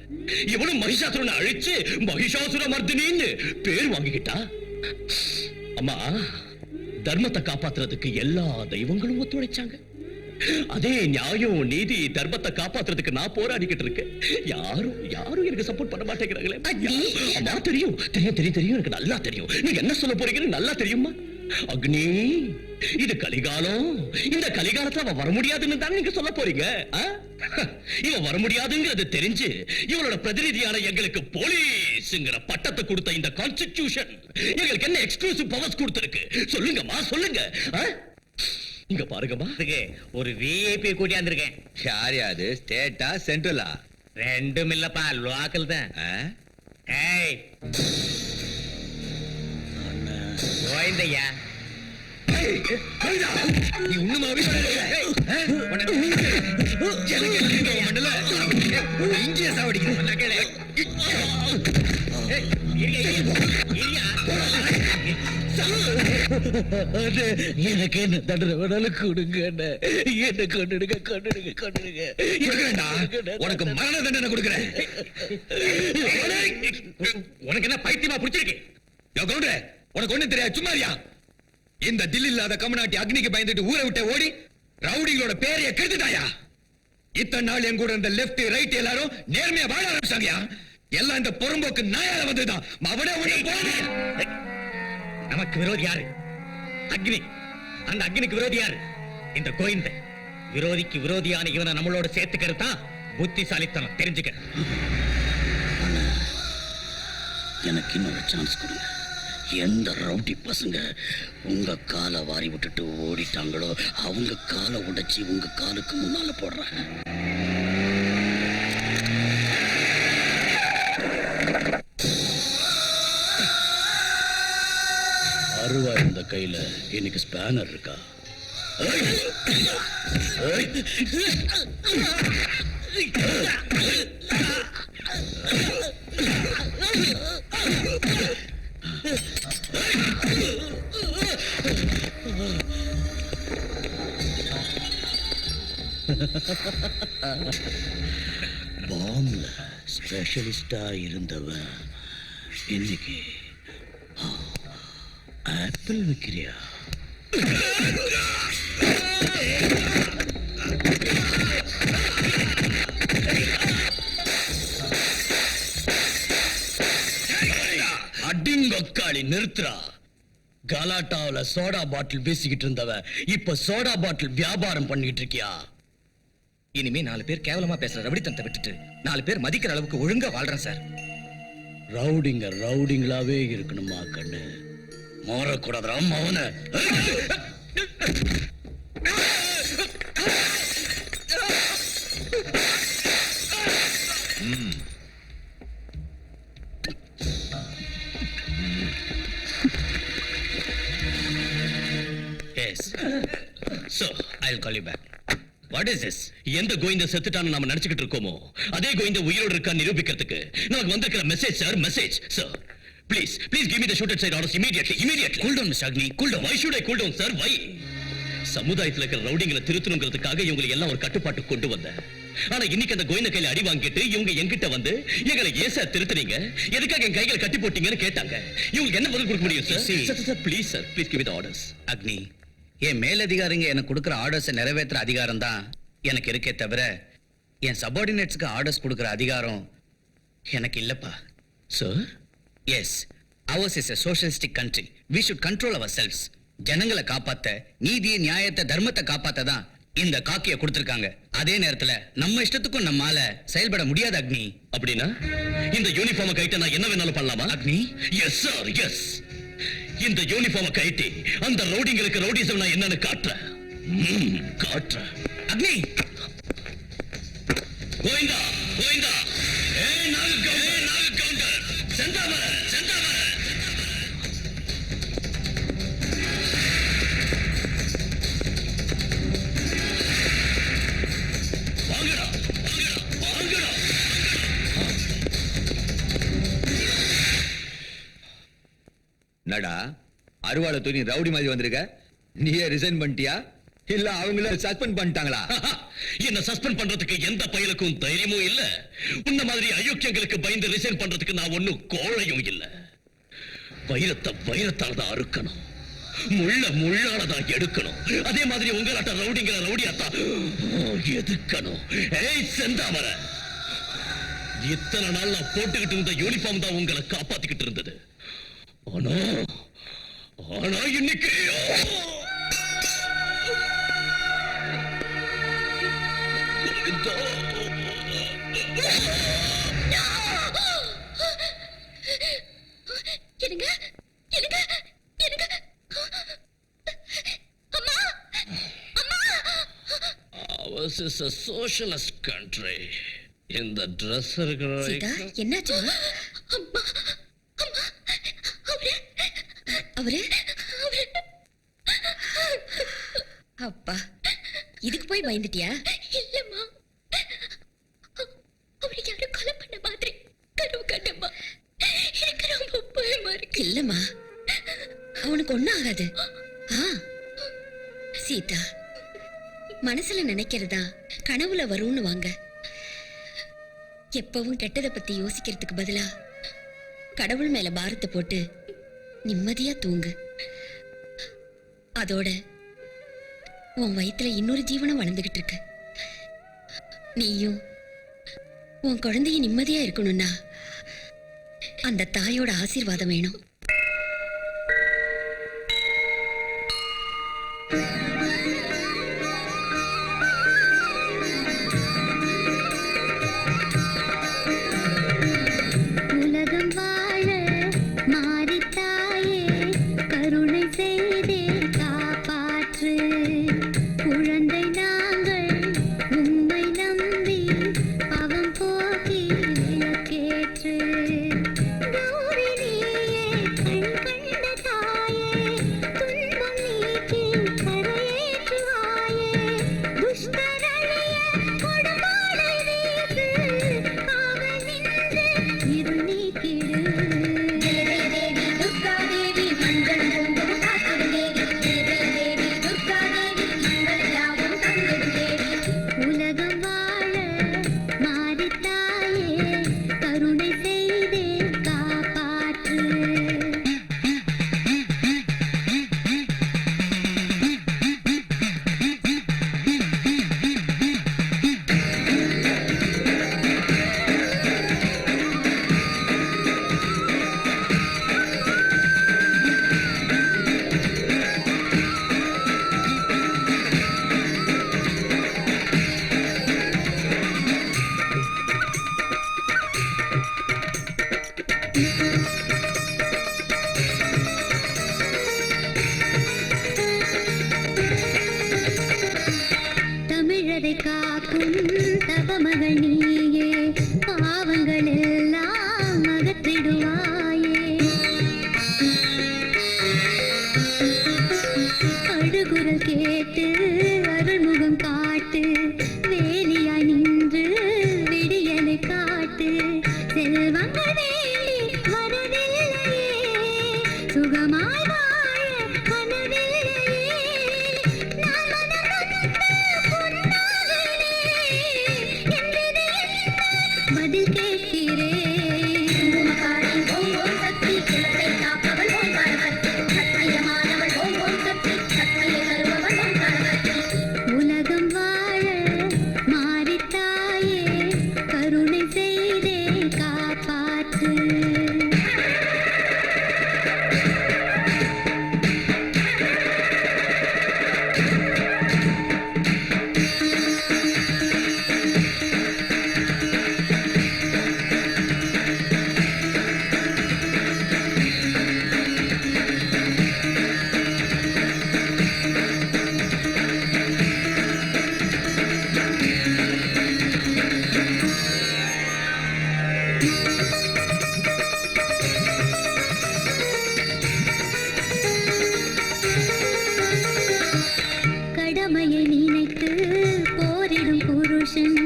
இவனும் மகிஷாசுரனை அழிச்சு மகிஷாசுர மர்தினின்னு பேர் வாங்கிக்கிட்டா அம்மா தர்மத்தை காப்பாத்துறதுக்கு எல்லா தெய்வங்களும் ஒத்துழைச்சாங்க அதே நியாயம் நீதி தர்மத்தை காப்பாத்துறதுக்கு நான் போராடிக்கிட்டு இருக்கேன் யாரும் எனக்கு சப்போர்ட் பண்ண மாட்டேங்கிறாங்களே அம்மா தெரியும் எனக்கு நல்லா தெரியும் நீங்க என்ன சொல்ல போறீங்கன்னு நல்லா தெரியுமா அக்னி இது கலிகாலம் இந்த கலிகாலத்துல அவன் வர முடியாதுன்னு தான் நீங்க சொல்ல போறீங்க இவன் வர முடியாதுங்கிறது தெரிஞ்சு இவனோட பிரதிநிதியான எங்களுக்கு போலீஸ்ங்கிற பட்டத்தை கொடுத்த இந்த கான்ஸ்டிடியூஷன் எங்களுக்கு என்ன எக்ஸ்க்ளூசிவ் பவர்ஸ் கொடுத்திருக்கு சொல்லுங்கம்மா சொல்லுங்க இங்க பாருங்கம்மா ஒரு விஐபி கூட்டியாந்துருக்கேன் யார் ஸ்டேட்டா சென்ட்ரலா ரெண்டும் இல்லப்பா லோக்கல் தான் ஏய் கோயந்தையா நீ இன்னும் இங்கே சாவடிக்கிறேன் எனக்கு என்ன தண்டனை வேணாலும் கொடுங்க என்ன கொண்டுடுங்க உனக்கு மரண தண்டனை கொடுக்கிறேன் உனக்கு என்ன பைத்தியமா பிடிச்சிருக்கு உனக்கு ஒண்ணு தெரியாது சும்மாரியா இந்த தில் இல்லாத கமநாட்டி அக்னிக்கு பயந்துட்டு ஊரை விட்டு ஓடி ரவுடிகளோட பேரைய கெடுத்துட்டாயா இத்தனை நாள் என் கூட இந்த லெப்ட் ரைட் எல்லாரும் நேர்மையா வாழ ஆரம்பிச்சாங்கயா எல்லாம் இந்த புறம்போக்கு நாயால வந்துதான் அவனே நமக்கு விரோதி யாரு அக்னி அந்த அக்னிக்கு விரோதி யாரு இந்த கோவிந்த விரோதிக்கு விரோதியான இவனை நம்மளோட சேர்த்துக்கிறது புத்திசாலித்தனம் தெரிஞ்சுக்க எனக்கு இன்னொரு சான்ஸ் கொடுங்க எந்த ரவுடி பசங்க உங்க காலை வாரி விட்டுட்டு ஓடிட்டாங்களோ அவங்க காலை உடைச்சி உங்க காலுக்கு முன்னால போடுறாங்க அருவா இந்த கையில எனக்கு ஸ்பேனர் இருக்கா பாம்ல ஸ்பெஷலிஸ்டா இருந்தவன் இன்னைக்கு ஆப்பிள் விற்கிறியா அடிங்கொக்காளி நிறுத்துறா கலாட்டாவில சோடா பாட்டில் பேசிக்கிட்டு இருந்தவ இப்ப சோடா பாட்டில் வியாபாரம் பண்ணிட்டு இருக்கியா இனிமே 4 பேர் கேவலமா பேசுற ரவுடித்தனத்தை விட்டுட்டு 4 பேர் மதிக்கிற அளவுக்கு ஒழுங்கா வாழ்றேன் சார் ரவுடிங்களாவே இருக்கணுமா கண்ணு மாறக்கூடாதுரா மவன So, I'll call you back. What is this? எந்த கோவிந்த செத்துட்டான்னு நாம நினைச்சுக்கிட்டு இருக்கோமோ அதே கோவிந்த உயிரோடு இருக்கா நிரூபிக்கிறதுக்கு நமக்கு வந்திருக்கிற message sir message sir please give me the shooter side orders immediately Cool down, Mr. Agni. Cool down. why should I cool down sir why சமுதாயத்துல இருக்கிற ரவுடிங்களை திருத்தணுங்கிறதுக்காக இவங்களை எல்லாம் ஒரு கட்டுப்பாட்டு கொண்டு வந்தேன் ஆனா இன்னைக்கு அந்த கோவிந்த கையில அடி வாங்கிட்டு இவங்க என்கிட்ட வந்து எங்களை ஏன் சார் திருத்துறீங்க எதுக்காக என் கைகளை கட்டி போட்டீங்கன்னு கேட்டாங்க இவங்களுக்கு என்ன பதில் கொடுக்க முடியும் sir please give me the orders அக்னி, என் மேலதிகாரிங்க எனக்கு கொடுக்குற ஆர்டர்ஸை நிறைவேற்றுற அதிகாரம் தான் எனக்கு இருக்கே தவிர என் சபார்டினேட்ஸ்க்கு ஆர்டர்ஸ் கொடுக்குற அதிகாரம் எனக்கு இல்லப்பா. Sir yes, ours is a socialistic country. We should control ourselves. ஜனங்களை காப்பாத்த, நீதி நியாயத்தை தர்மத்தை காப்பாத்த தான் இந்த காக்கிய கொடுத்திருக்காங்க. அதே நேரத்துல நம்ம இஷ்டத்துக்கும் நம்மால செயல்பட முடியாது அக்னி. அப்படின்னா இந்த யூனிஃபார்மை கைட்ட நான் என்ன வேணாலும் பண்ணலாமா அக்னி, எஸ் சார் எஸ் இந்த யூனிஃபார்மை கைட்டி அந்த ரவுடிங்களுக்கு ரவுடிசம் நான் என்னன்னு காட்டுறேன் காட்டுறேன் அக்னி, கோவிந்தா கோவிந்தா ஏய் நாக கவுண்டர் செந்தாமர வாங்கடா வாங்கடா நடா அருவாளை தூக்கி ரவுடி மாதிரி வந்திருக்க நீயே ரிசைன் பண்ணிட்டியா இல்ல அவங்கள சஸ்பெண்ட் பண்ணிட்டாங்களா என்ன சஸ்பெண்ட் பண்றதுக்கு எந்த பயலுக்கும் தைரியமும் இல்ல உன்ன மாதிரி அயோக்கியங்களுக்கு பயந்து ரிசைன் பண்றதுக்கு நான் ஒண்ணும் கோழையும் இல்ல வைரத்தால தான் அறுக்கணும் முள்ளாலதான் எடுக்கணும் அதே மாதிரி உங்களாட்ட ரவுடியாத்தான் எதுக்கணும் ஏய் செந்தாமர இத்தனை நாள் நான் போட்டுக்கிட்டு இருந்த யூனிஃபார்ம் தான் உங்களை காப்பாத்திக்கிட்டு இருந்தது ஆனா இன்னைக்கு என்னங்க என்னங்க என்னங்க அம்மா அம்மா Ours is a socialist country. இந்த ட்ரெஸ் இருக்கிற சீதா என்னாச்சு அம்மா அம்மா அவரு அவரு அப்பா இதுக்கு போய் பயந்துட்டியா இல்லம்மா அவரு யாரும் கொலை பண்ண மாதிரி கனவு கண்டம்மா எனக்கு ரொம்ப பயமா இருக்கு இல்லம்மா அவனுக்கு ஒண்ணும் ஆகாது சீதா மனசுல நினைக்கிறதா கனவுல வரும்னு வாங்க எப்பவும் கெட்டதை பத்தி யோசிக்கிறதுக்கு பதிலா கடவுள் மேல பாரத்தை போட்டு நிம்மதியா தூங்கு அதோட உன் வயித்துல இன்னொரு ஜீவனம் வளர்ந்துகிட்டு இருக்கு நீயும் உன் குழந்தைய நிம்மதியா இருக்கணும்னா அந்த தாயோட ஆசீர்வாதம் வேணும் உலகம் வாழ மாறித்தாயே கருணை செய்தே காப்பாற்று குழந்தை நாங்கள் உம்மை நம்பி அவன் போக்கி விளக்கேற்று கௌரி நீயே கண் கண்ட தாயே துன்பம் நீக்கி கரையேற்றுவாயே துஷ்டரழிய கொடுமாலை வீசு காவல் நின்று இருள் நீக்கிடு தேவி துர்கா தேவி மஞ்சள் குங்கும காத்திடு தேவி தேவி துர்கா தேவி மங்கள் யாவும் தந்திடு தேவி உலகம் வாழ மாறித்தாயே கருணை செய்தே காப்பாற்று தமிழரை காக்கும் தவமகள் நீயே பாவங்கள் எல்லாம் அகற்றிடுவாயே அழுகுரல் கேட்டு நினைத்து போரிடும் புருஷன்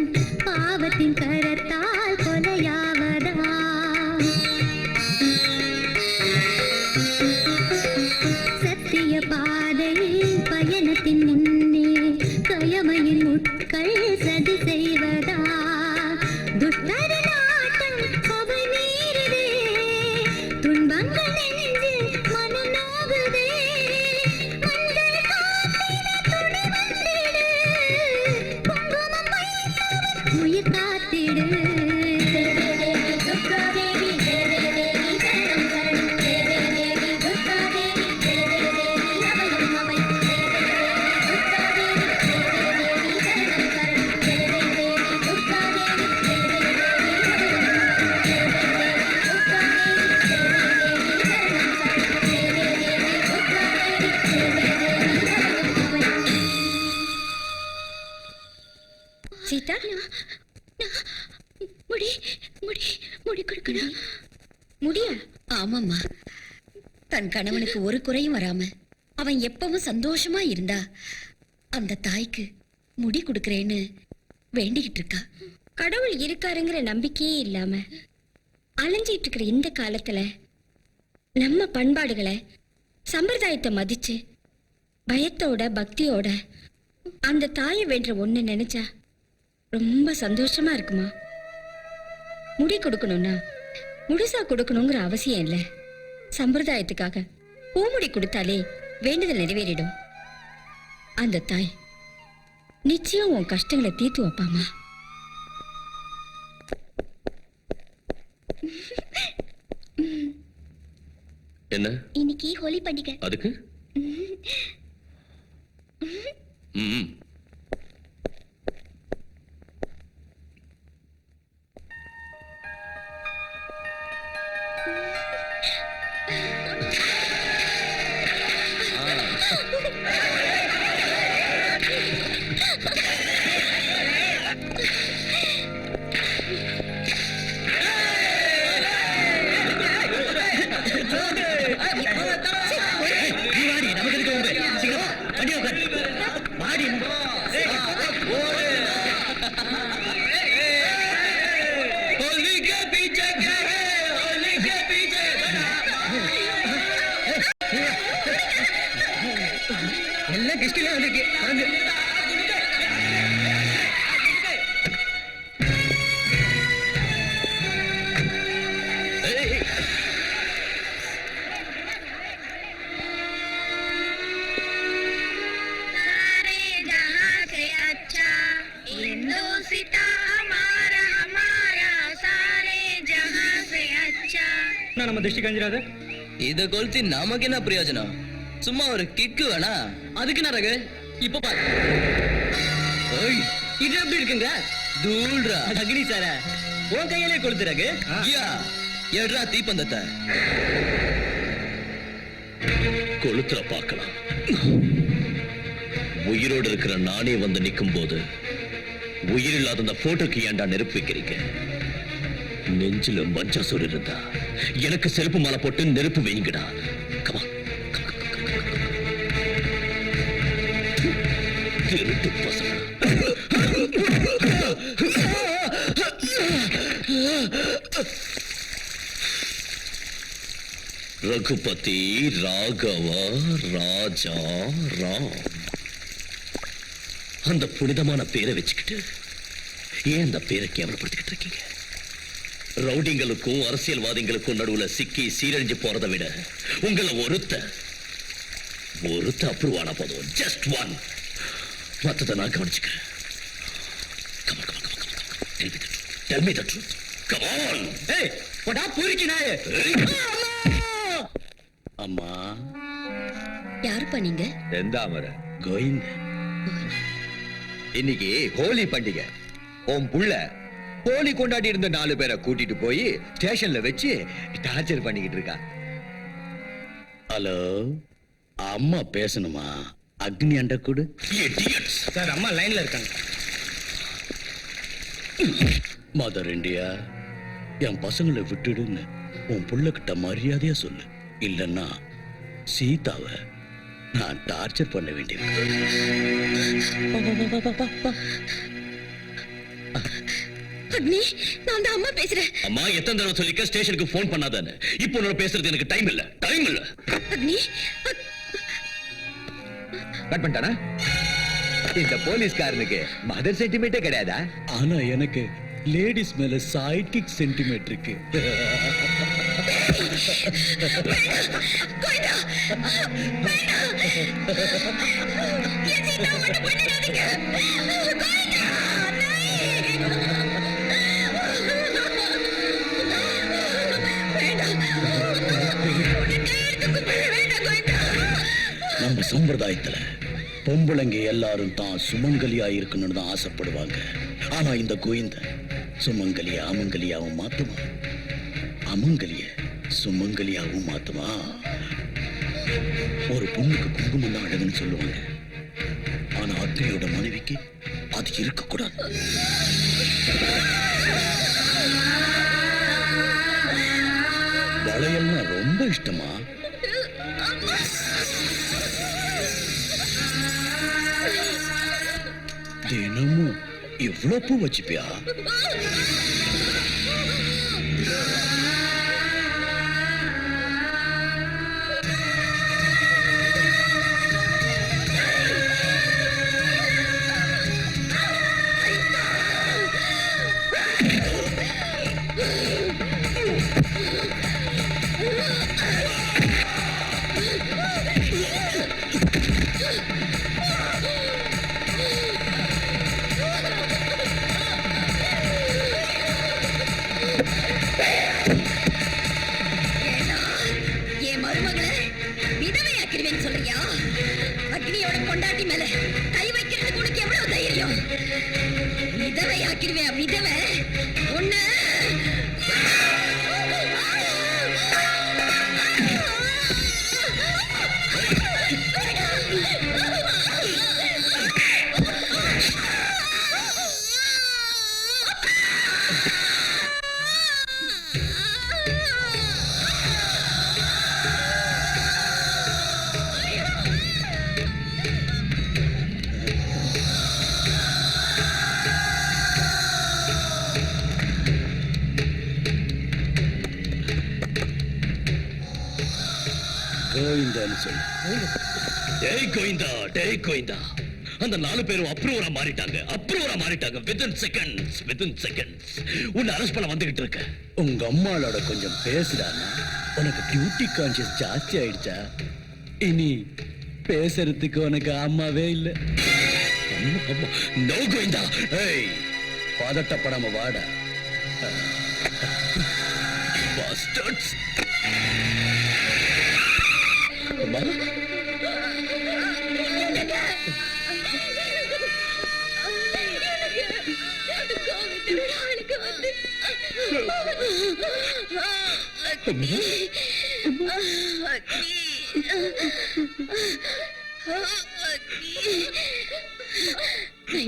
பாவத்தின் கரத்தால் கொலையாவதா? சத்திய பாதையில் பயணத்தின் முன்னே கயமையின் முட்கள் சதி செய்வதா? துஷ்டரின் ஆட்டம் சபை மீறுதே, துன்பங்கள் நெஞ்சில் மனநோகுதே. மஞ்சள் காத்திட துணி வந்திடு, குங்குமம் வைத்தவன் உயிர் காத்திடு. துர்காதேவி ஜெய தேவி சரணம் சரணம், ஜெய தேவி துர்காதேவி ஜெய தேவி அபயம் அபயம், துர்காதேவி ஜெய தேவி சரணம் சரணம், ஜெய தேவி துர்காதேவி ஜெய சீதா, முடி முடி முடி கொடுக்கணும். முடியா? ஆமாம்மா. தன் கணவனுக்கு ஒரு குறையும் வராம அவன் எப்பவும் சந்தோஷமா இருந்தா அந்த தாய்க்கு முடி கொடுக்கறேன்னு வேண்டிக்கிட்டு இருக்கா. கடவுள் இருக்காருங்கிற நம்பிக்கையே இல்லாம அலைஞ்சிட்டு இருக்கிற இந்த காலத்துல நம்ம பண்பாடுகளை சம்பிரதாயத்தை மதிச்சு பயத்தோட பக்தியோட அந்த தாயை வேண்ட ஒண்ணு நினைச்சா ரொம்ப சந்தோஷமா இருக்குமா. முடி கொடுக்கணும்னா முழுசா கொடுக்கணுங்கிற அவசியம் இல்லை. சம்பிரதாயத்துக்காக பூமுடி கொடுத்தாலே வேண்டுதல் நிறைவேறிடும். அந்த தாய் நிச்சயம் உன் கஷ்டங்களை தீர்த்து வைப்பாமா. என்ன இன்னைக்கு ஹோலி பண்டிகை. அதுக்கு? ம். எல்லாம் கெஸ்ட்ல வந்திருக்கு. வாங்க. நம்ம திருஷ்டி கஞ்சிராது. இத கொளுத்தி நமக்கு என்ன பிரயோஜனம்? சும்மா ஒரு கிக்கு வேணா. அதுக்கு நரகு இப்ப பாரு. இது எப்படி இருக்குங்க? தூள்ரா அக்னி சார உன் கையிலே கொளுத்துறாங்க. எடுறா தீப்பந்தத்தை கொளுத்துற பார்க்கலாம். உயிரோடு இருக்கிற நானே வந்து நிற்கும் போது உயிரில்லாத அந்த போட்டோக்கு ஏன்டா நெருப்பு வைக்கிறீங்க? நெஞ்சில மஞ்சள் இருந்தா எனக்கு செருப்பு மாலை போட்டு நெருப்பு வைங்கடா. கமா திருட்டு பசங்க. ரகுபதி ராகவ ராஜா ராம், அந்த புனிதமான பேரை வச்சுக்கிட்டு ஏன் அந்த பேரை கேவலப்படுத்திக்கிட்டு இருக்கீங்க? ரவுடிங்களுக்கும் அரசியல்வாதிகளுக்கும் நடுவுல சிக்கி சீரழிஞ்சு போறதை விட உங்களை ஒருத்த அப்ரூவ் ஆனா போதும். Just one. மத்ததை நான் கவனிச்சுக்கிறேன். Tell me the truth. Come on. Hey, போடா பூரிக்கு நாயே. அம்மா யாருப்பா நீங்க? செந்தாமர கோவிந்த். இன்னைக்கு ஹோலி பண்டிகை. உன் புள்ள ஹோலி கொண்டாடி இருந்த 4 பேரை கூட்டிட்டு போய் ஸ்டேஷன்ல வச்சு டார்ச்சர் பண்ணிக்கிட்டு இருக்கா. ஹலோ, அம்மா பேசணுமா? அக்னி அண்ட கூடு. சார், அம்மா லைன்ல இருக்காங்க. மதர் இந்தியா, என் பசங்களை விட்டுடுன்னு உன் புள்ளகிட்ட மரியாதையா சொல்லு. இல்லன்னா சீதாவை நான் டார்ச்சர் பண்ண வேண்டியது. அக்னி, நான் தான் அம்மா பேசுறேன். அம்மா எத்தனை தடவை சொல்லிக்க ஸ்டேஷனுக்கு போன் பண்ணாதானே. இப்போ நான் பேசுறது எனக்கு டைம் இல்ல. அக்னி, கட் பண்ணிட்டானா? இந்த போலீஸ்காரனுக்கு மதர் சென்டிமெண்டே கிடையாதா? ஆனா எனக்கு லேடிஸ் மேல சைட் கிக் சென்டிமெண்ட் இருக்கு. கோவிந்தா, வேண்டாம். என் சீதா மட்டும் பண்ணிடாதீங்க. கோவிந்தா, நம்ம சம்பிரதாயத்துல பொம்பளைங்க எல்லாரும் தான் சுமங்கலியா இருக்கணும்னு தான் ஆசைப்படுவாங்க. ஆனா இந்த கோவிந்த சுமங்கலிய அமங்கலியாவும் மாத்துமா, அமங்கலிய சுமங்கலியாவும் மாத்துமா. ஒரு பொண்ணுக்கு குங்குமம் தான் அழகுன்னு சொல்லுவாங்க. ஆனா அக்னியோட மனைவிக்கு அது இருக்கக்கூடாது. வளையல்னா ரொம்ப இஷ்டமா? தினமும் இவ்வளவு பூ வச்சுப்பியா? என் மருமகளை விதவையாக்கிடுவேன்னு சொல்றியா? அக்னியோட கொண்டாட்டி மேல கை வைக்கிறதுக்கு உனக்கு எவ்வளவு தைரியம்? விதவையாக்கிடுவேன், விதவை ஒண்ணு. கோவிந்தான்னு சொல்லு. டேய் கோவிந்தா, டேய் கோவிந்தா. அந்த 4 பேரும் அப்ரூவரா மாறிட்டாங்க. வித்தின் செகண்ட்ஸ் உன்னை அரெஸ்ட் பண்ண வந்துகிட்டு இருக்க. உங்க அம்மாளோட கொஞ்சம் பேசுறானா? உனக்கு டியூட்டி கான்சியஸ் ஜாஸ்தி ஆயிடுச்சா? இனி பேசுறதுக்கு உனக்கு அம்மாவே இல்ல. நோ கோவிந்தா. ஏய், பதட்டப்படாம வாடா. Bastards. அம்மா,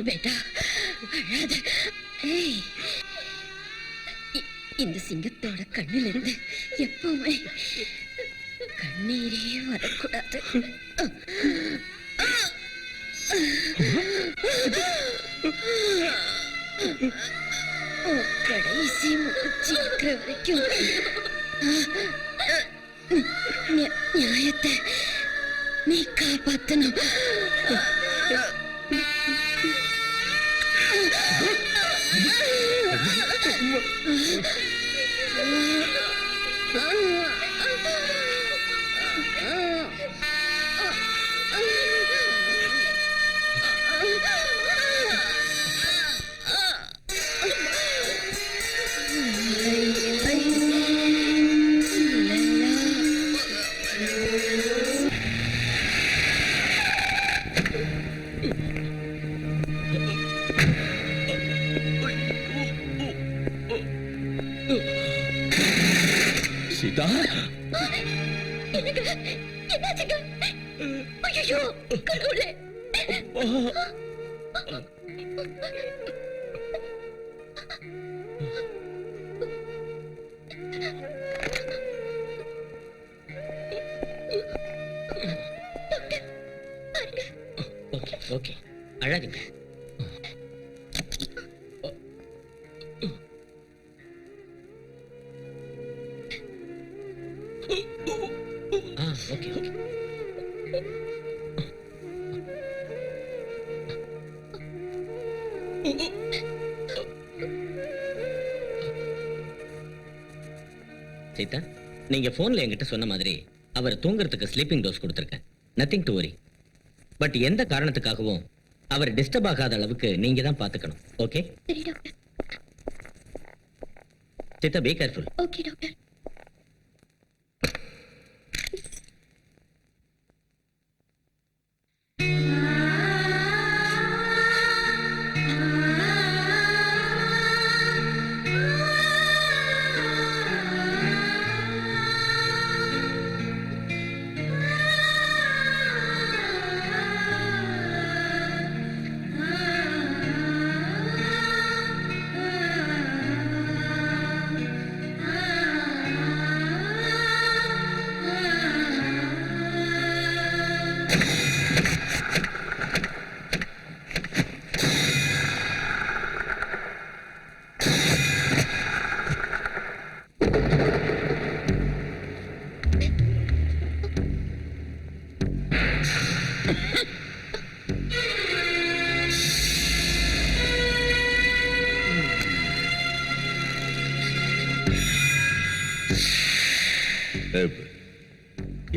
பேட்டா அழாத. ஏய், இந்த சிங்கத்தோட கண்ணில் இருந்து எப்பவுமே கண்ணீரே வரக்கூடாது. கடைசி மூச்சு இருக்கிற வரைக்கும் நியாயத்தை நீ காப்பாத்தணும். சீதா, என்னாச்சுங்க? ஐயோ, கடவுளே. ஓகே அழகுங்க. Okay okay. சீதா, நீங்க போன்ல என்கிட்ட சொன்ன மாதிரி அவர் தூங்குறதுக்கு ஸ்லீப்பிங் டோஸ் கொடுத்துருக்கேன். Nothing to worry. பட் எந்த காரணத்துக்காகவும் அவர் டிஸ்டர்ப் ஆகாத அளவுக்கு நீங்க தான் பாத்துக்கணும். ஓகே சரி doctor. Sita, be careful. Okay doctor.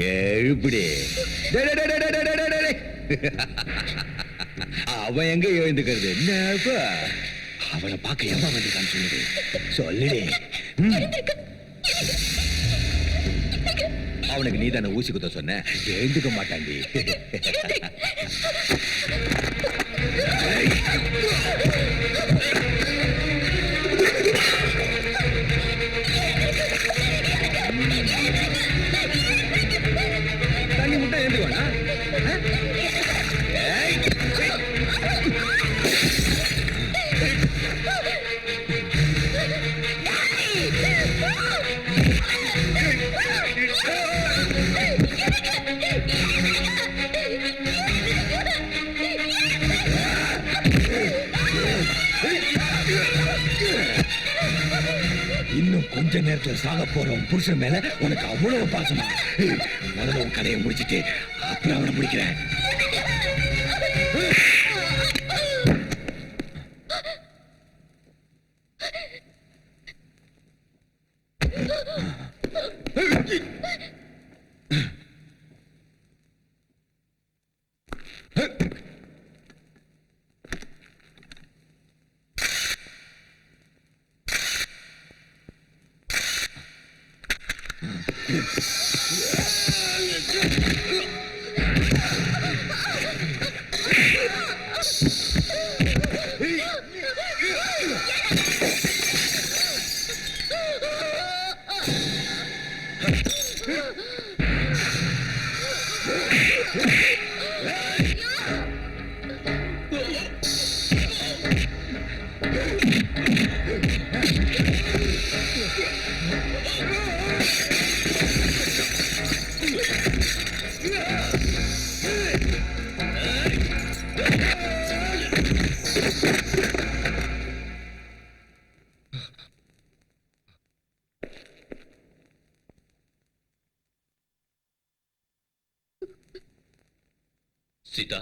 எழுப்பிடி. அவன் எங்க எழுந்துக்கிறது? என்ன அவனை பார்க்க எவ்வளவு வந்திருக்கான்னு சொல்லுது. சொல்லுடி. அவனுக்கு நீ தானே ஊசி குத்த சொன்ன. எழுந்துக்க மாட்டாண்டி. தண்ணி முட்டை எழுந்துவானா? இன்னும் கொஞ்ச நேரத்துல சாக போற உன் புருஷன் மேல உனக்கு அவ்வளவு பாசமா? முதல்ல உன் கதையை முடிச்சிட்டு அப்புறம் அவனை முடிக்கிறேன். Sita,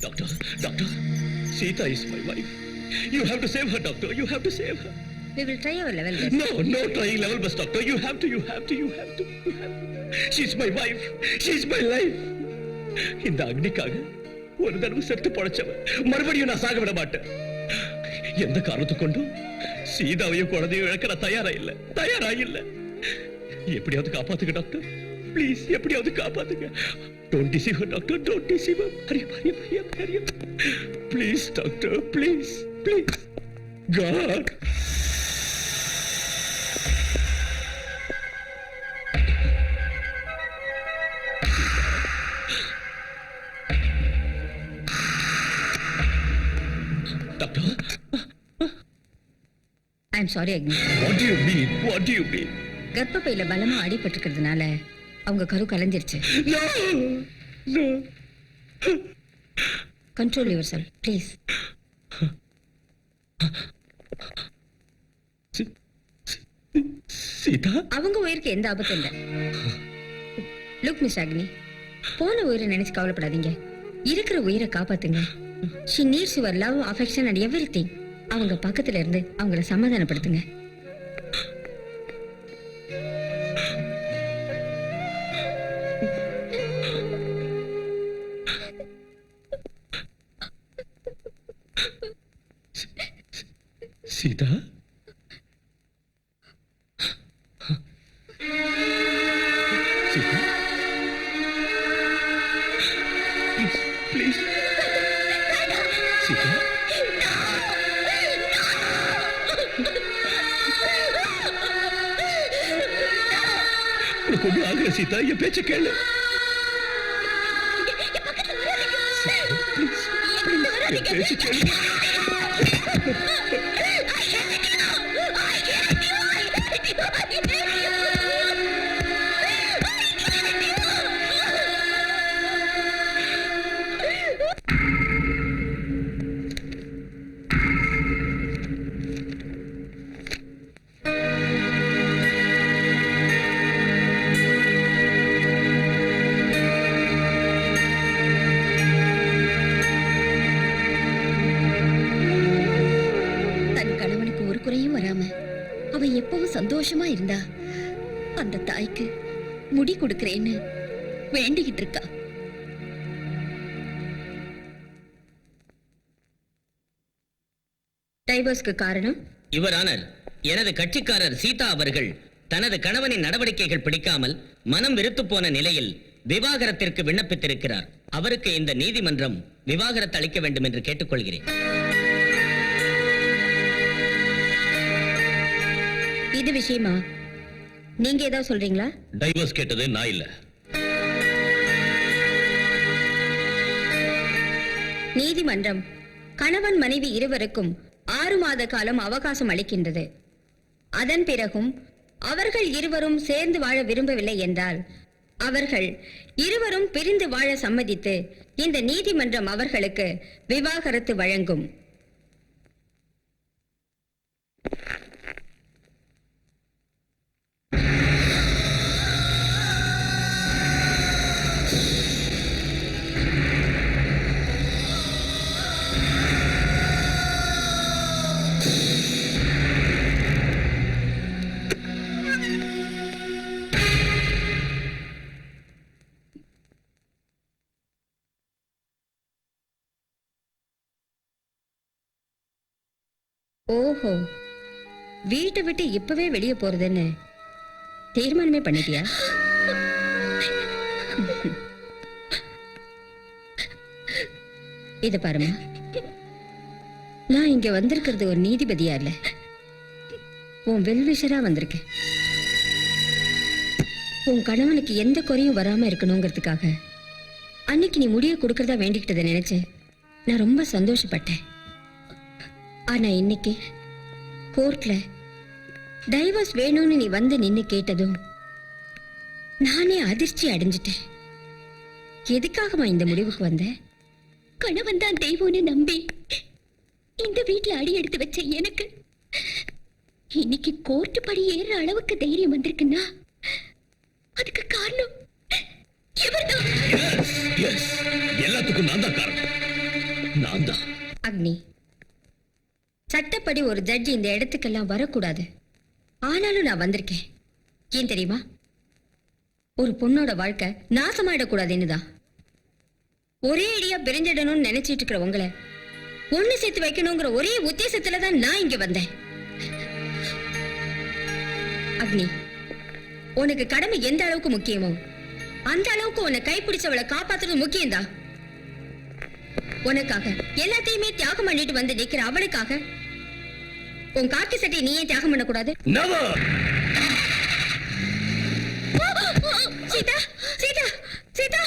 Doctor, doctor, Sita is my wife. You have to save her, doctor. You have to save her. We will try our level best. No, no trying level best, doctor. You have to. She's my wife. She's my life. இந்த அக்னிக்காக ஒரு தடவை செத்து படைச்சவன் மறுபடியும் நான் சாக விட மாட்டேன். எந்த காரணத்தை கொண்டும் சீதாவையும் குழந்தையும் இழக்க நான் தயாரா இல்ல. எப்படியாவது காப்பாத்துங்க டாக்டர். ப்ளீஸ் எப்படியாவது காப்பாத்துங்க. Don't deceive her, doctor. Don't deceive her. Hurry up. Please, doctor. Please. God. Doctor? I'm sorry, Agni. What do you mean? கர்ப்பப்பையில பலமா அடிபட்டிருக்கிறதுனால அவங்க கரு கலைஞ்சிருச்சு. No. Control yourself, please. Sita? அவங்க உயிருக்கு எந்த ஆபத்தும் இல்ல. லுக் மிஸ் அக்னி, போன உயிரை நினைச்சு கவலைப்படாதீங்க. இருக்கிற உயிரை காப்பாத்துங்க. She needs your love, affection and everything. அவங்க பக்கத்துல இருந்து அவங்கள சமாதானப்படுத்துங்க. சீதா? சீதா? Please. சீதா? உனக்கு ஒன்றும் ஆகல சீதா, என் பேச்ச கேளு. என் பேச்ச கேளு. எப்பவும் சந்தோஷமா இருந்தா அந்த தாய்க்கு முடி கொடுக்கறேன்னு வேண்டிக்கிட்டு இருக்கா. டைவர்ஸ்க்கு காரணம் யுவர் ஆனர், எனது கட்சிக்காரர் சீதா அவர்கள் தனது கணவனின் நடவடிக்கைகள் பிடிக்காமல் மனம் வெறுத்து போன நிலையில் விவாகரத்திற்கு விண்ணப்பித்திருக்கிறார். அவருக்கு இந்த நீதிமன்றம் விவாகரத்து அளிக்க வேண்டும் என்று கேட்டுக்கொள்கிறேன். இது விஷயமா நீங்க ஏதாவது சொல்றீங்களா? டைவர்ஸ் கேட்டது நான் இல்ல. நீதிமன்றம் கணவன் மனைவி இருவருக்கும் 6 மாத காலம் அவகாசம் அளிக்கின்றது. அதன் பிறகும் அவர்கள் இருவரும் சேர்ந்து வாழ விரும்பவில்லை என்றால் அவர்கள் இருவரும் பிரிந்து வாழ சம்மதித்து இந்த நீதிமன்றம் அவர்களுக்கு விவாகரத்து வழங்கும். ஓஹோ, வீட்டை விட்டு இப்பவே வெளியே போறதுன்னு தீர்மானமே பண்ணிட்டியா? இத பாருமா, நான் இங்க வந்திருக்கிறது ஒரு நீதிபதியா இல்ல, உன் வெல்விஷரா வந்திருக்கேன். உன் கணவனுக்கு எந்த குறையும் வராம இருக்கணுங்கிறதுக்காக அன்னைக்கு நீ முடிய கொடுக்கறதா வேண்டிக்கிட்டதை நினைச்சேன். நான் ரொம்ப சந்தோஷப்பட்டேன். ஆனா இன்னைக்கு கோர்ட்ல டைவர்ஸ் வேணும்னு நீ வந்து நின்னு கேட்டதும் நானே அதிர்ச்சி அடைஞ்சிட்டேன். எதுக்காகமா இந்த முடிவுக்கு வந்த? கணவன் தான் தெய்வம்னு நம்பி இந்த வீட்டுல அடி எடுத்து வச்ச எனக்கு இன்னைக்கு கோர்ட்டு படி ஏறுற அளவுக்கு தைரியம் வந்திருக்குன்னா அதுக்கு காரணம் இவர்தான். எஸ், எல்லாத்துக்கும் நான் தான் காரணம். நான் தான். அக்னி, சட்டப்படி ஒரு ஜட்ஜி இந்த இடத்துக்கெல்லாம் வரக்கூடாது. ஆனாலும் நான் வந்திருக்கேன். ஏன் தெரியுமா? ஒரு பொண்ணோட வாழ்க்கை நாசமாயிடக்கூடாதுன்னு தான். ஒரே அடியா பிரிஞ்சிடணும்னு நினைச்சிட்டு இருக்கிற உங்களை ஒண்ணு சேர்த்து வைக்கணுங்கிற ஒரே உத்தேசத்துல தான் நான் இங்க வந்தேன். அக்னி, உனக்கு கடமை எந்த அளவுக்கு முக்கியமோ அந்த அளவுக்கு உன்னை கைப்பிடிச்சவளை காப்பாத்துறது முக்கியம்தான். உனக்காக எல்லாத்தையுமே தியாகம் பண்ணிட்டு வந்து நிக்கிற அவளுக்காக உன் காக்கி சட்டை நீயே தியாகம் பண்ணக்கூடாது? Never. Sita, Sita, Sita.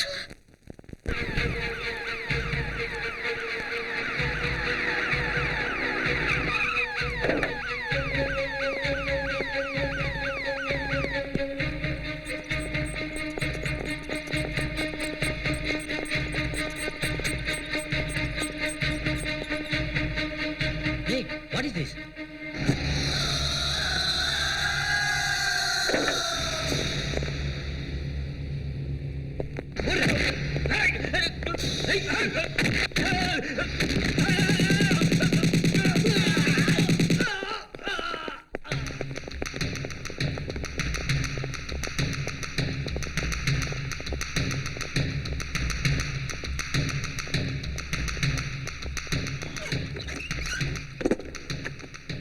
Hey, what is this?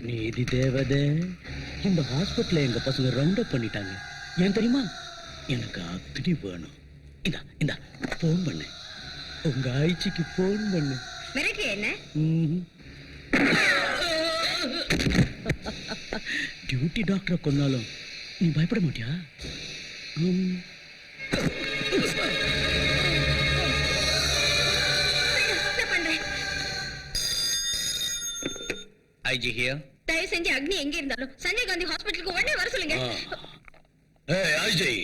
நீதி தேவதை, இந்த ஹாஸ்பிட்டல எங்க பசங்க ரவுண்ட் அப் பண்ணிட்டாங்க. ஏன் தெரியுமா? எனக்கு அக்னி வேணும். இந்தா இந்தா போன் பண்ணு, உங்க ஆய்ச்சிக்கு போன் பண்ணு. மிரட்டு என்ன? டியூட்டி டாக்டரை கொன்னாலும் நீ பயப்பட மாட்டியா? நான் பண்றேன். IG here. தயவு செஞ்சு அக்னி எங்க இருந்தாலும் சஞ்சய் காந்தி ஹாஸ்பிட்டலுக்கு உடனே வர சொல்லுங்க. ஏய் அஜய்,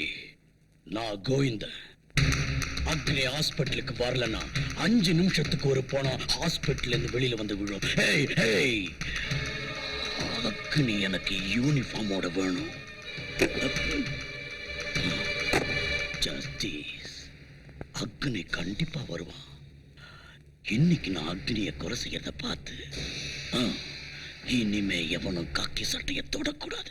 நான் கோவிந்த. அக்னி ஹாஸ்பிட்டலுக்கு வரலன்னா 5 நிமிஷத்துக்கு ஒரு போனா ஹாஸ்பிட்டல் இருந்து வெளியில வந்து விழும். ஏய் ஏய், அக்னி எனக்கு யூனிஃபார்மோட வேணும். ஜஸ்டிஸ், அக்னி கண்டிப்பா வருவான். இன்னைக்கு நான் அக்னியை கொலை செய்யறத பார்த்து இனிமே எவனும் காக்கி சட்டையை தொடக்கூடாது.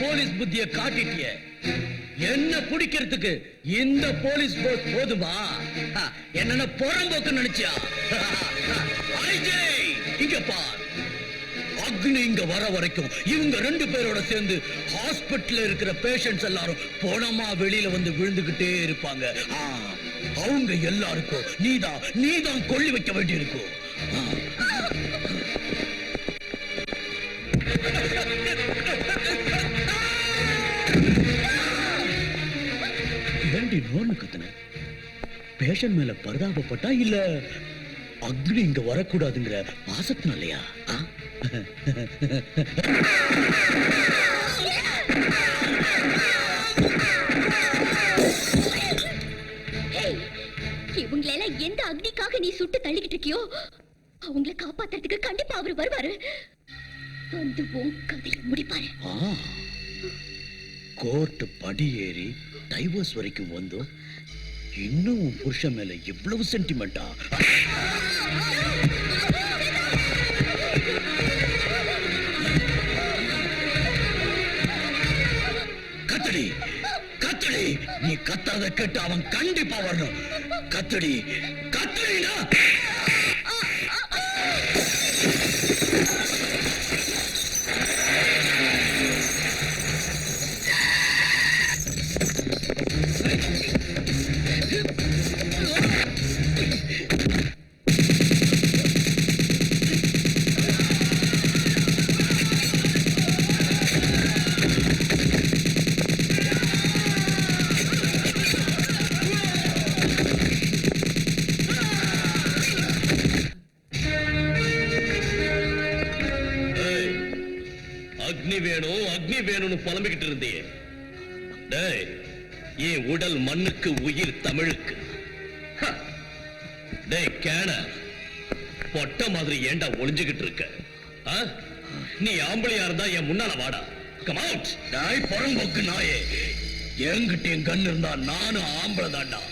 போலீஸ் புத்திய காட்டிட்டிய. என்ன பிடிக்கிறதுக்கு இந்த போலீஸ் போர்ஸ் போதுமா? என்ன புறம்போக்கு நினைச்சியா? இங்க பார், அக்னி இங்க வர வரைக்கும் இவங்க 2 பேரோட சேர்ந்து ஹாஸ்பிட்டல்ல இருக்கிற பேஷண்ட்ஸ் எல்லாரும் போனமா வெளியில வந்து விழுந்துகிட்டே இருப்பாங்க. அவங்க எல்லாருக்கும் நீதான் கொள்ளி வைக்க வேண்டி இருக்கும். ஏண்டி நோன்னு கத்துன? பேஷண்ட் மேல பரிதாபப்பட்டா இல்ல அக்னி இங்க வரக்கூடாதுங்கிற பாசத்தினாலயா? இவங்களெல்லாம் எந்த அக்னிக்காக நீ சுட்டு தள்ளிக்கிட்டு இருக்கியோ அவங்கள காப்பாத்துறதுக்கு கண்டிப்பா அவர் வருவாரு. வந்து உன் கதையை முடிப்பாரு. கோர்ட் படி ஏறி டைவர்ஸ் வரைக்கும் வந்தோம். இன்னும் உன் புருஷன் மேல எவ்வளவு சென்டிமெண்டா? கத்தடி கத்தடி, நீ கத்தாத கேட்டு அவன் கண்டிப்பா வரணும். கத்தடி கத்தடினா. அக்னி வேணும்னு புலம்பிக்கிட்டு இருந்தியே. டேய், என் உடல் மண்ணுக்கு, உயிர் தமிழுக்கு. ஹ! டேய் கேன, பொட்ட மாதிரி ஏண்டா ஒளிஞ்சுகிட்டு இருக்க? ஆ? நீ ஆம்பளையா இருந்தா என் முன்னால வாடா. Come out. டாய் புறம்போக்கு நாயே, என்கிட்ட என் கண்ணு இருந்தா நானும் ஆம்பளை தாண்டா.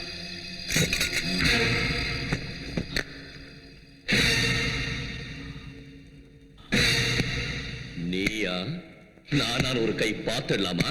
நீயா? நான் ஒரு கை பார்த்துடலாமா?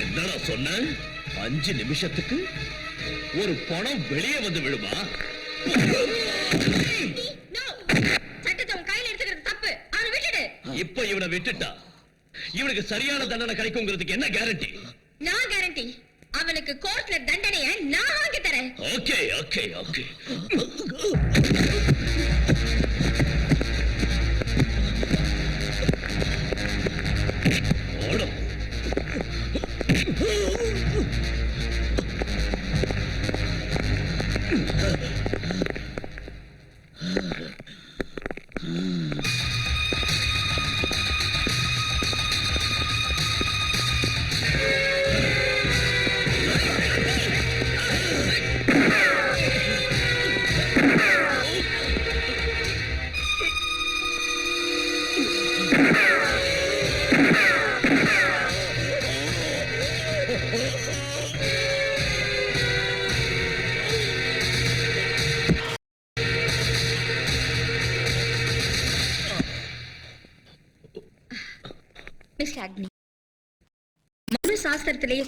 என்னடா சொன்ன? 5 நிமிஷத்துக்கு ஒரு பணம் வெளியே வந்து விடுமா? இப்ப இவனை விட்டுட்டா இவனுக்கு சரியான தண்டனை கிடைக்குங்கிறதுக்கு என்ன கேரண்டி? நான் கேரண்டி. அவனுக்கு கோர்ட்ல தண்டனையை நான் வாங்கி தரேன். Okay okay okay. மிஸ்டர் அக்னி, மனு சாஸ்திரத்திலேயே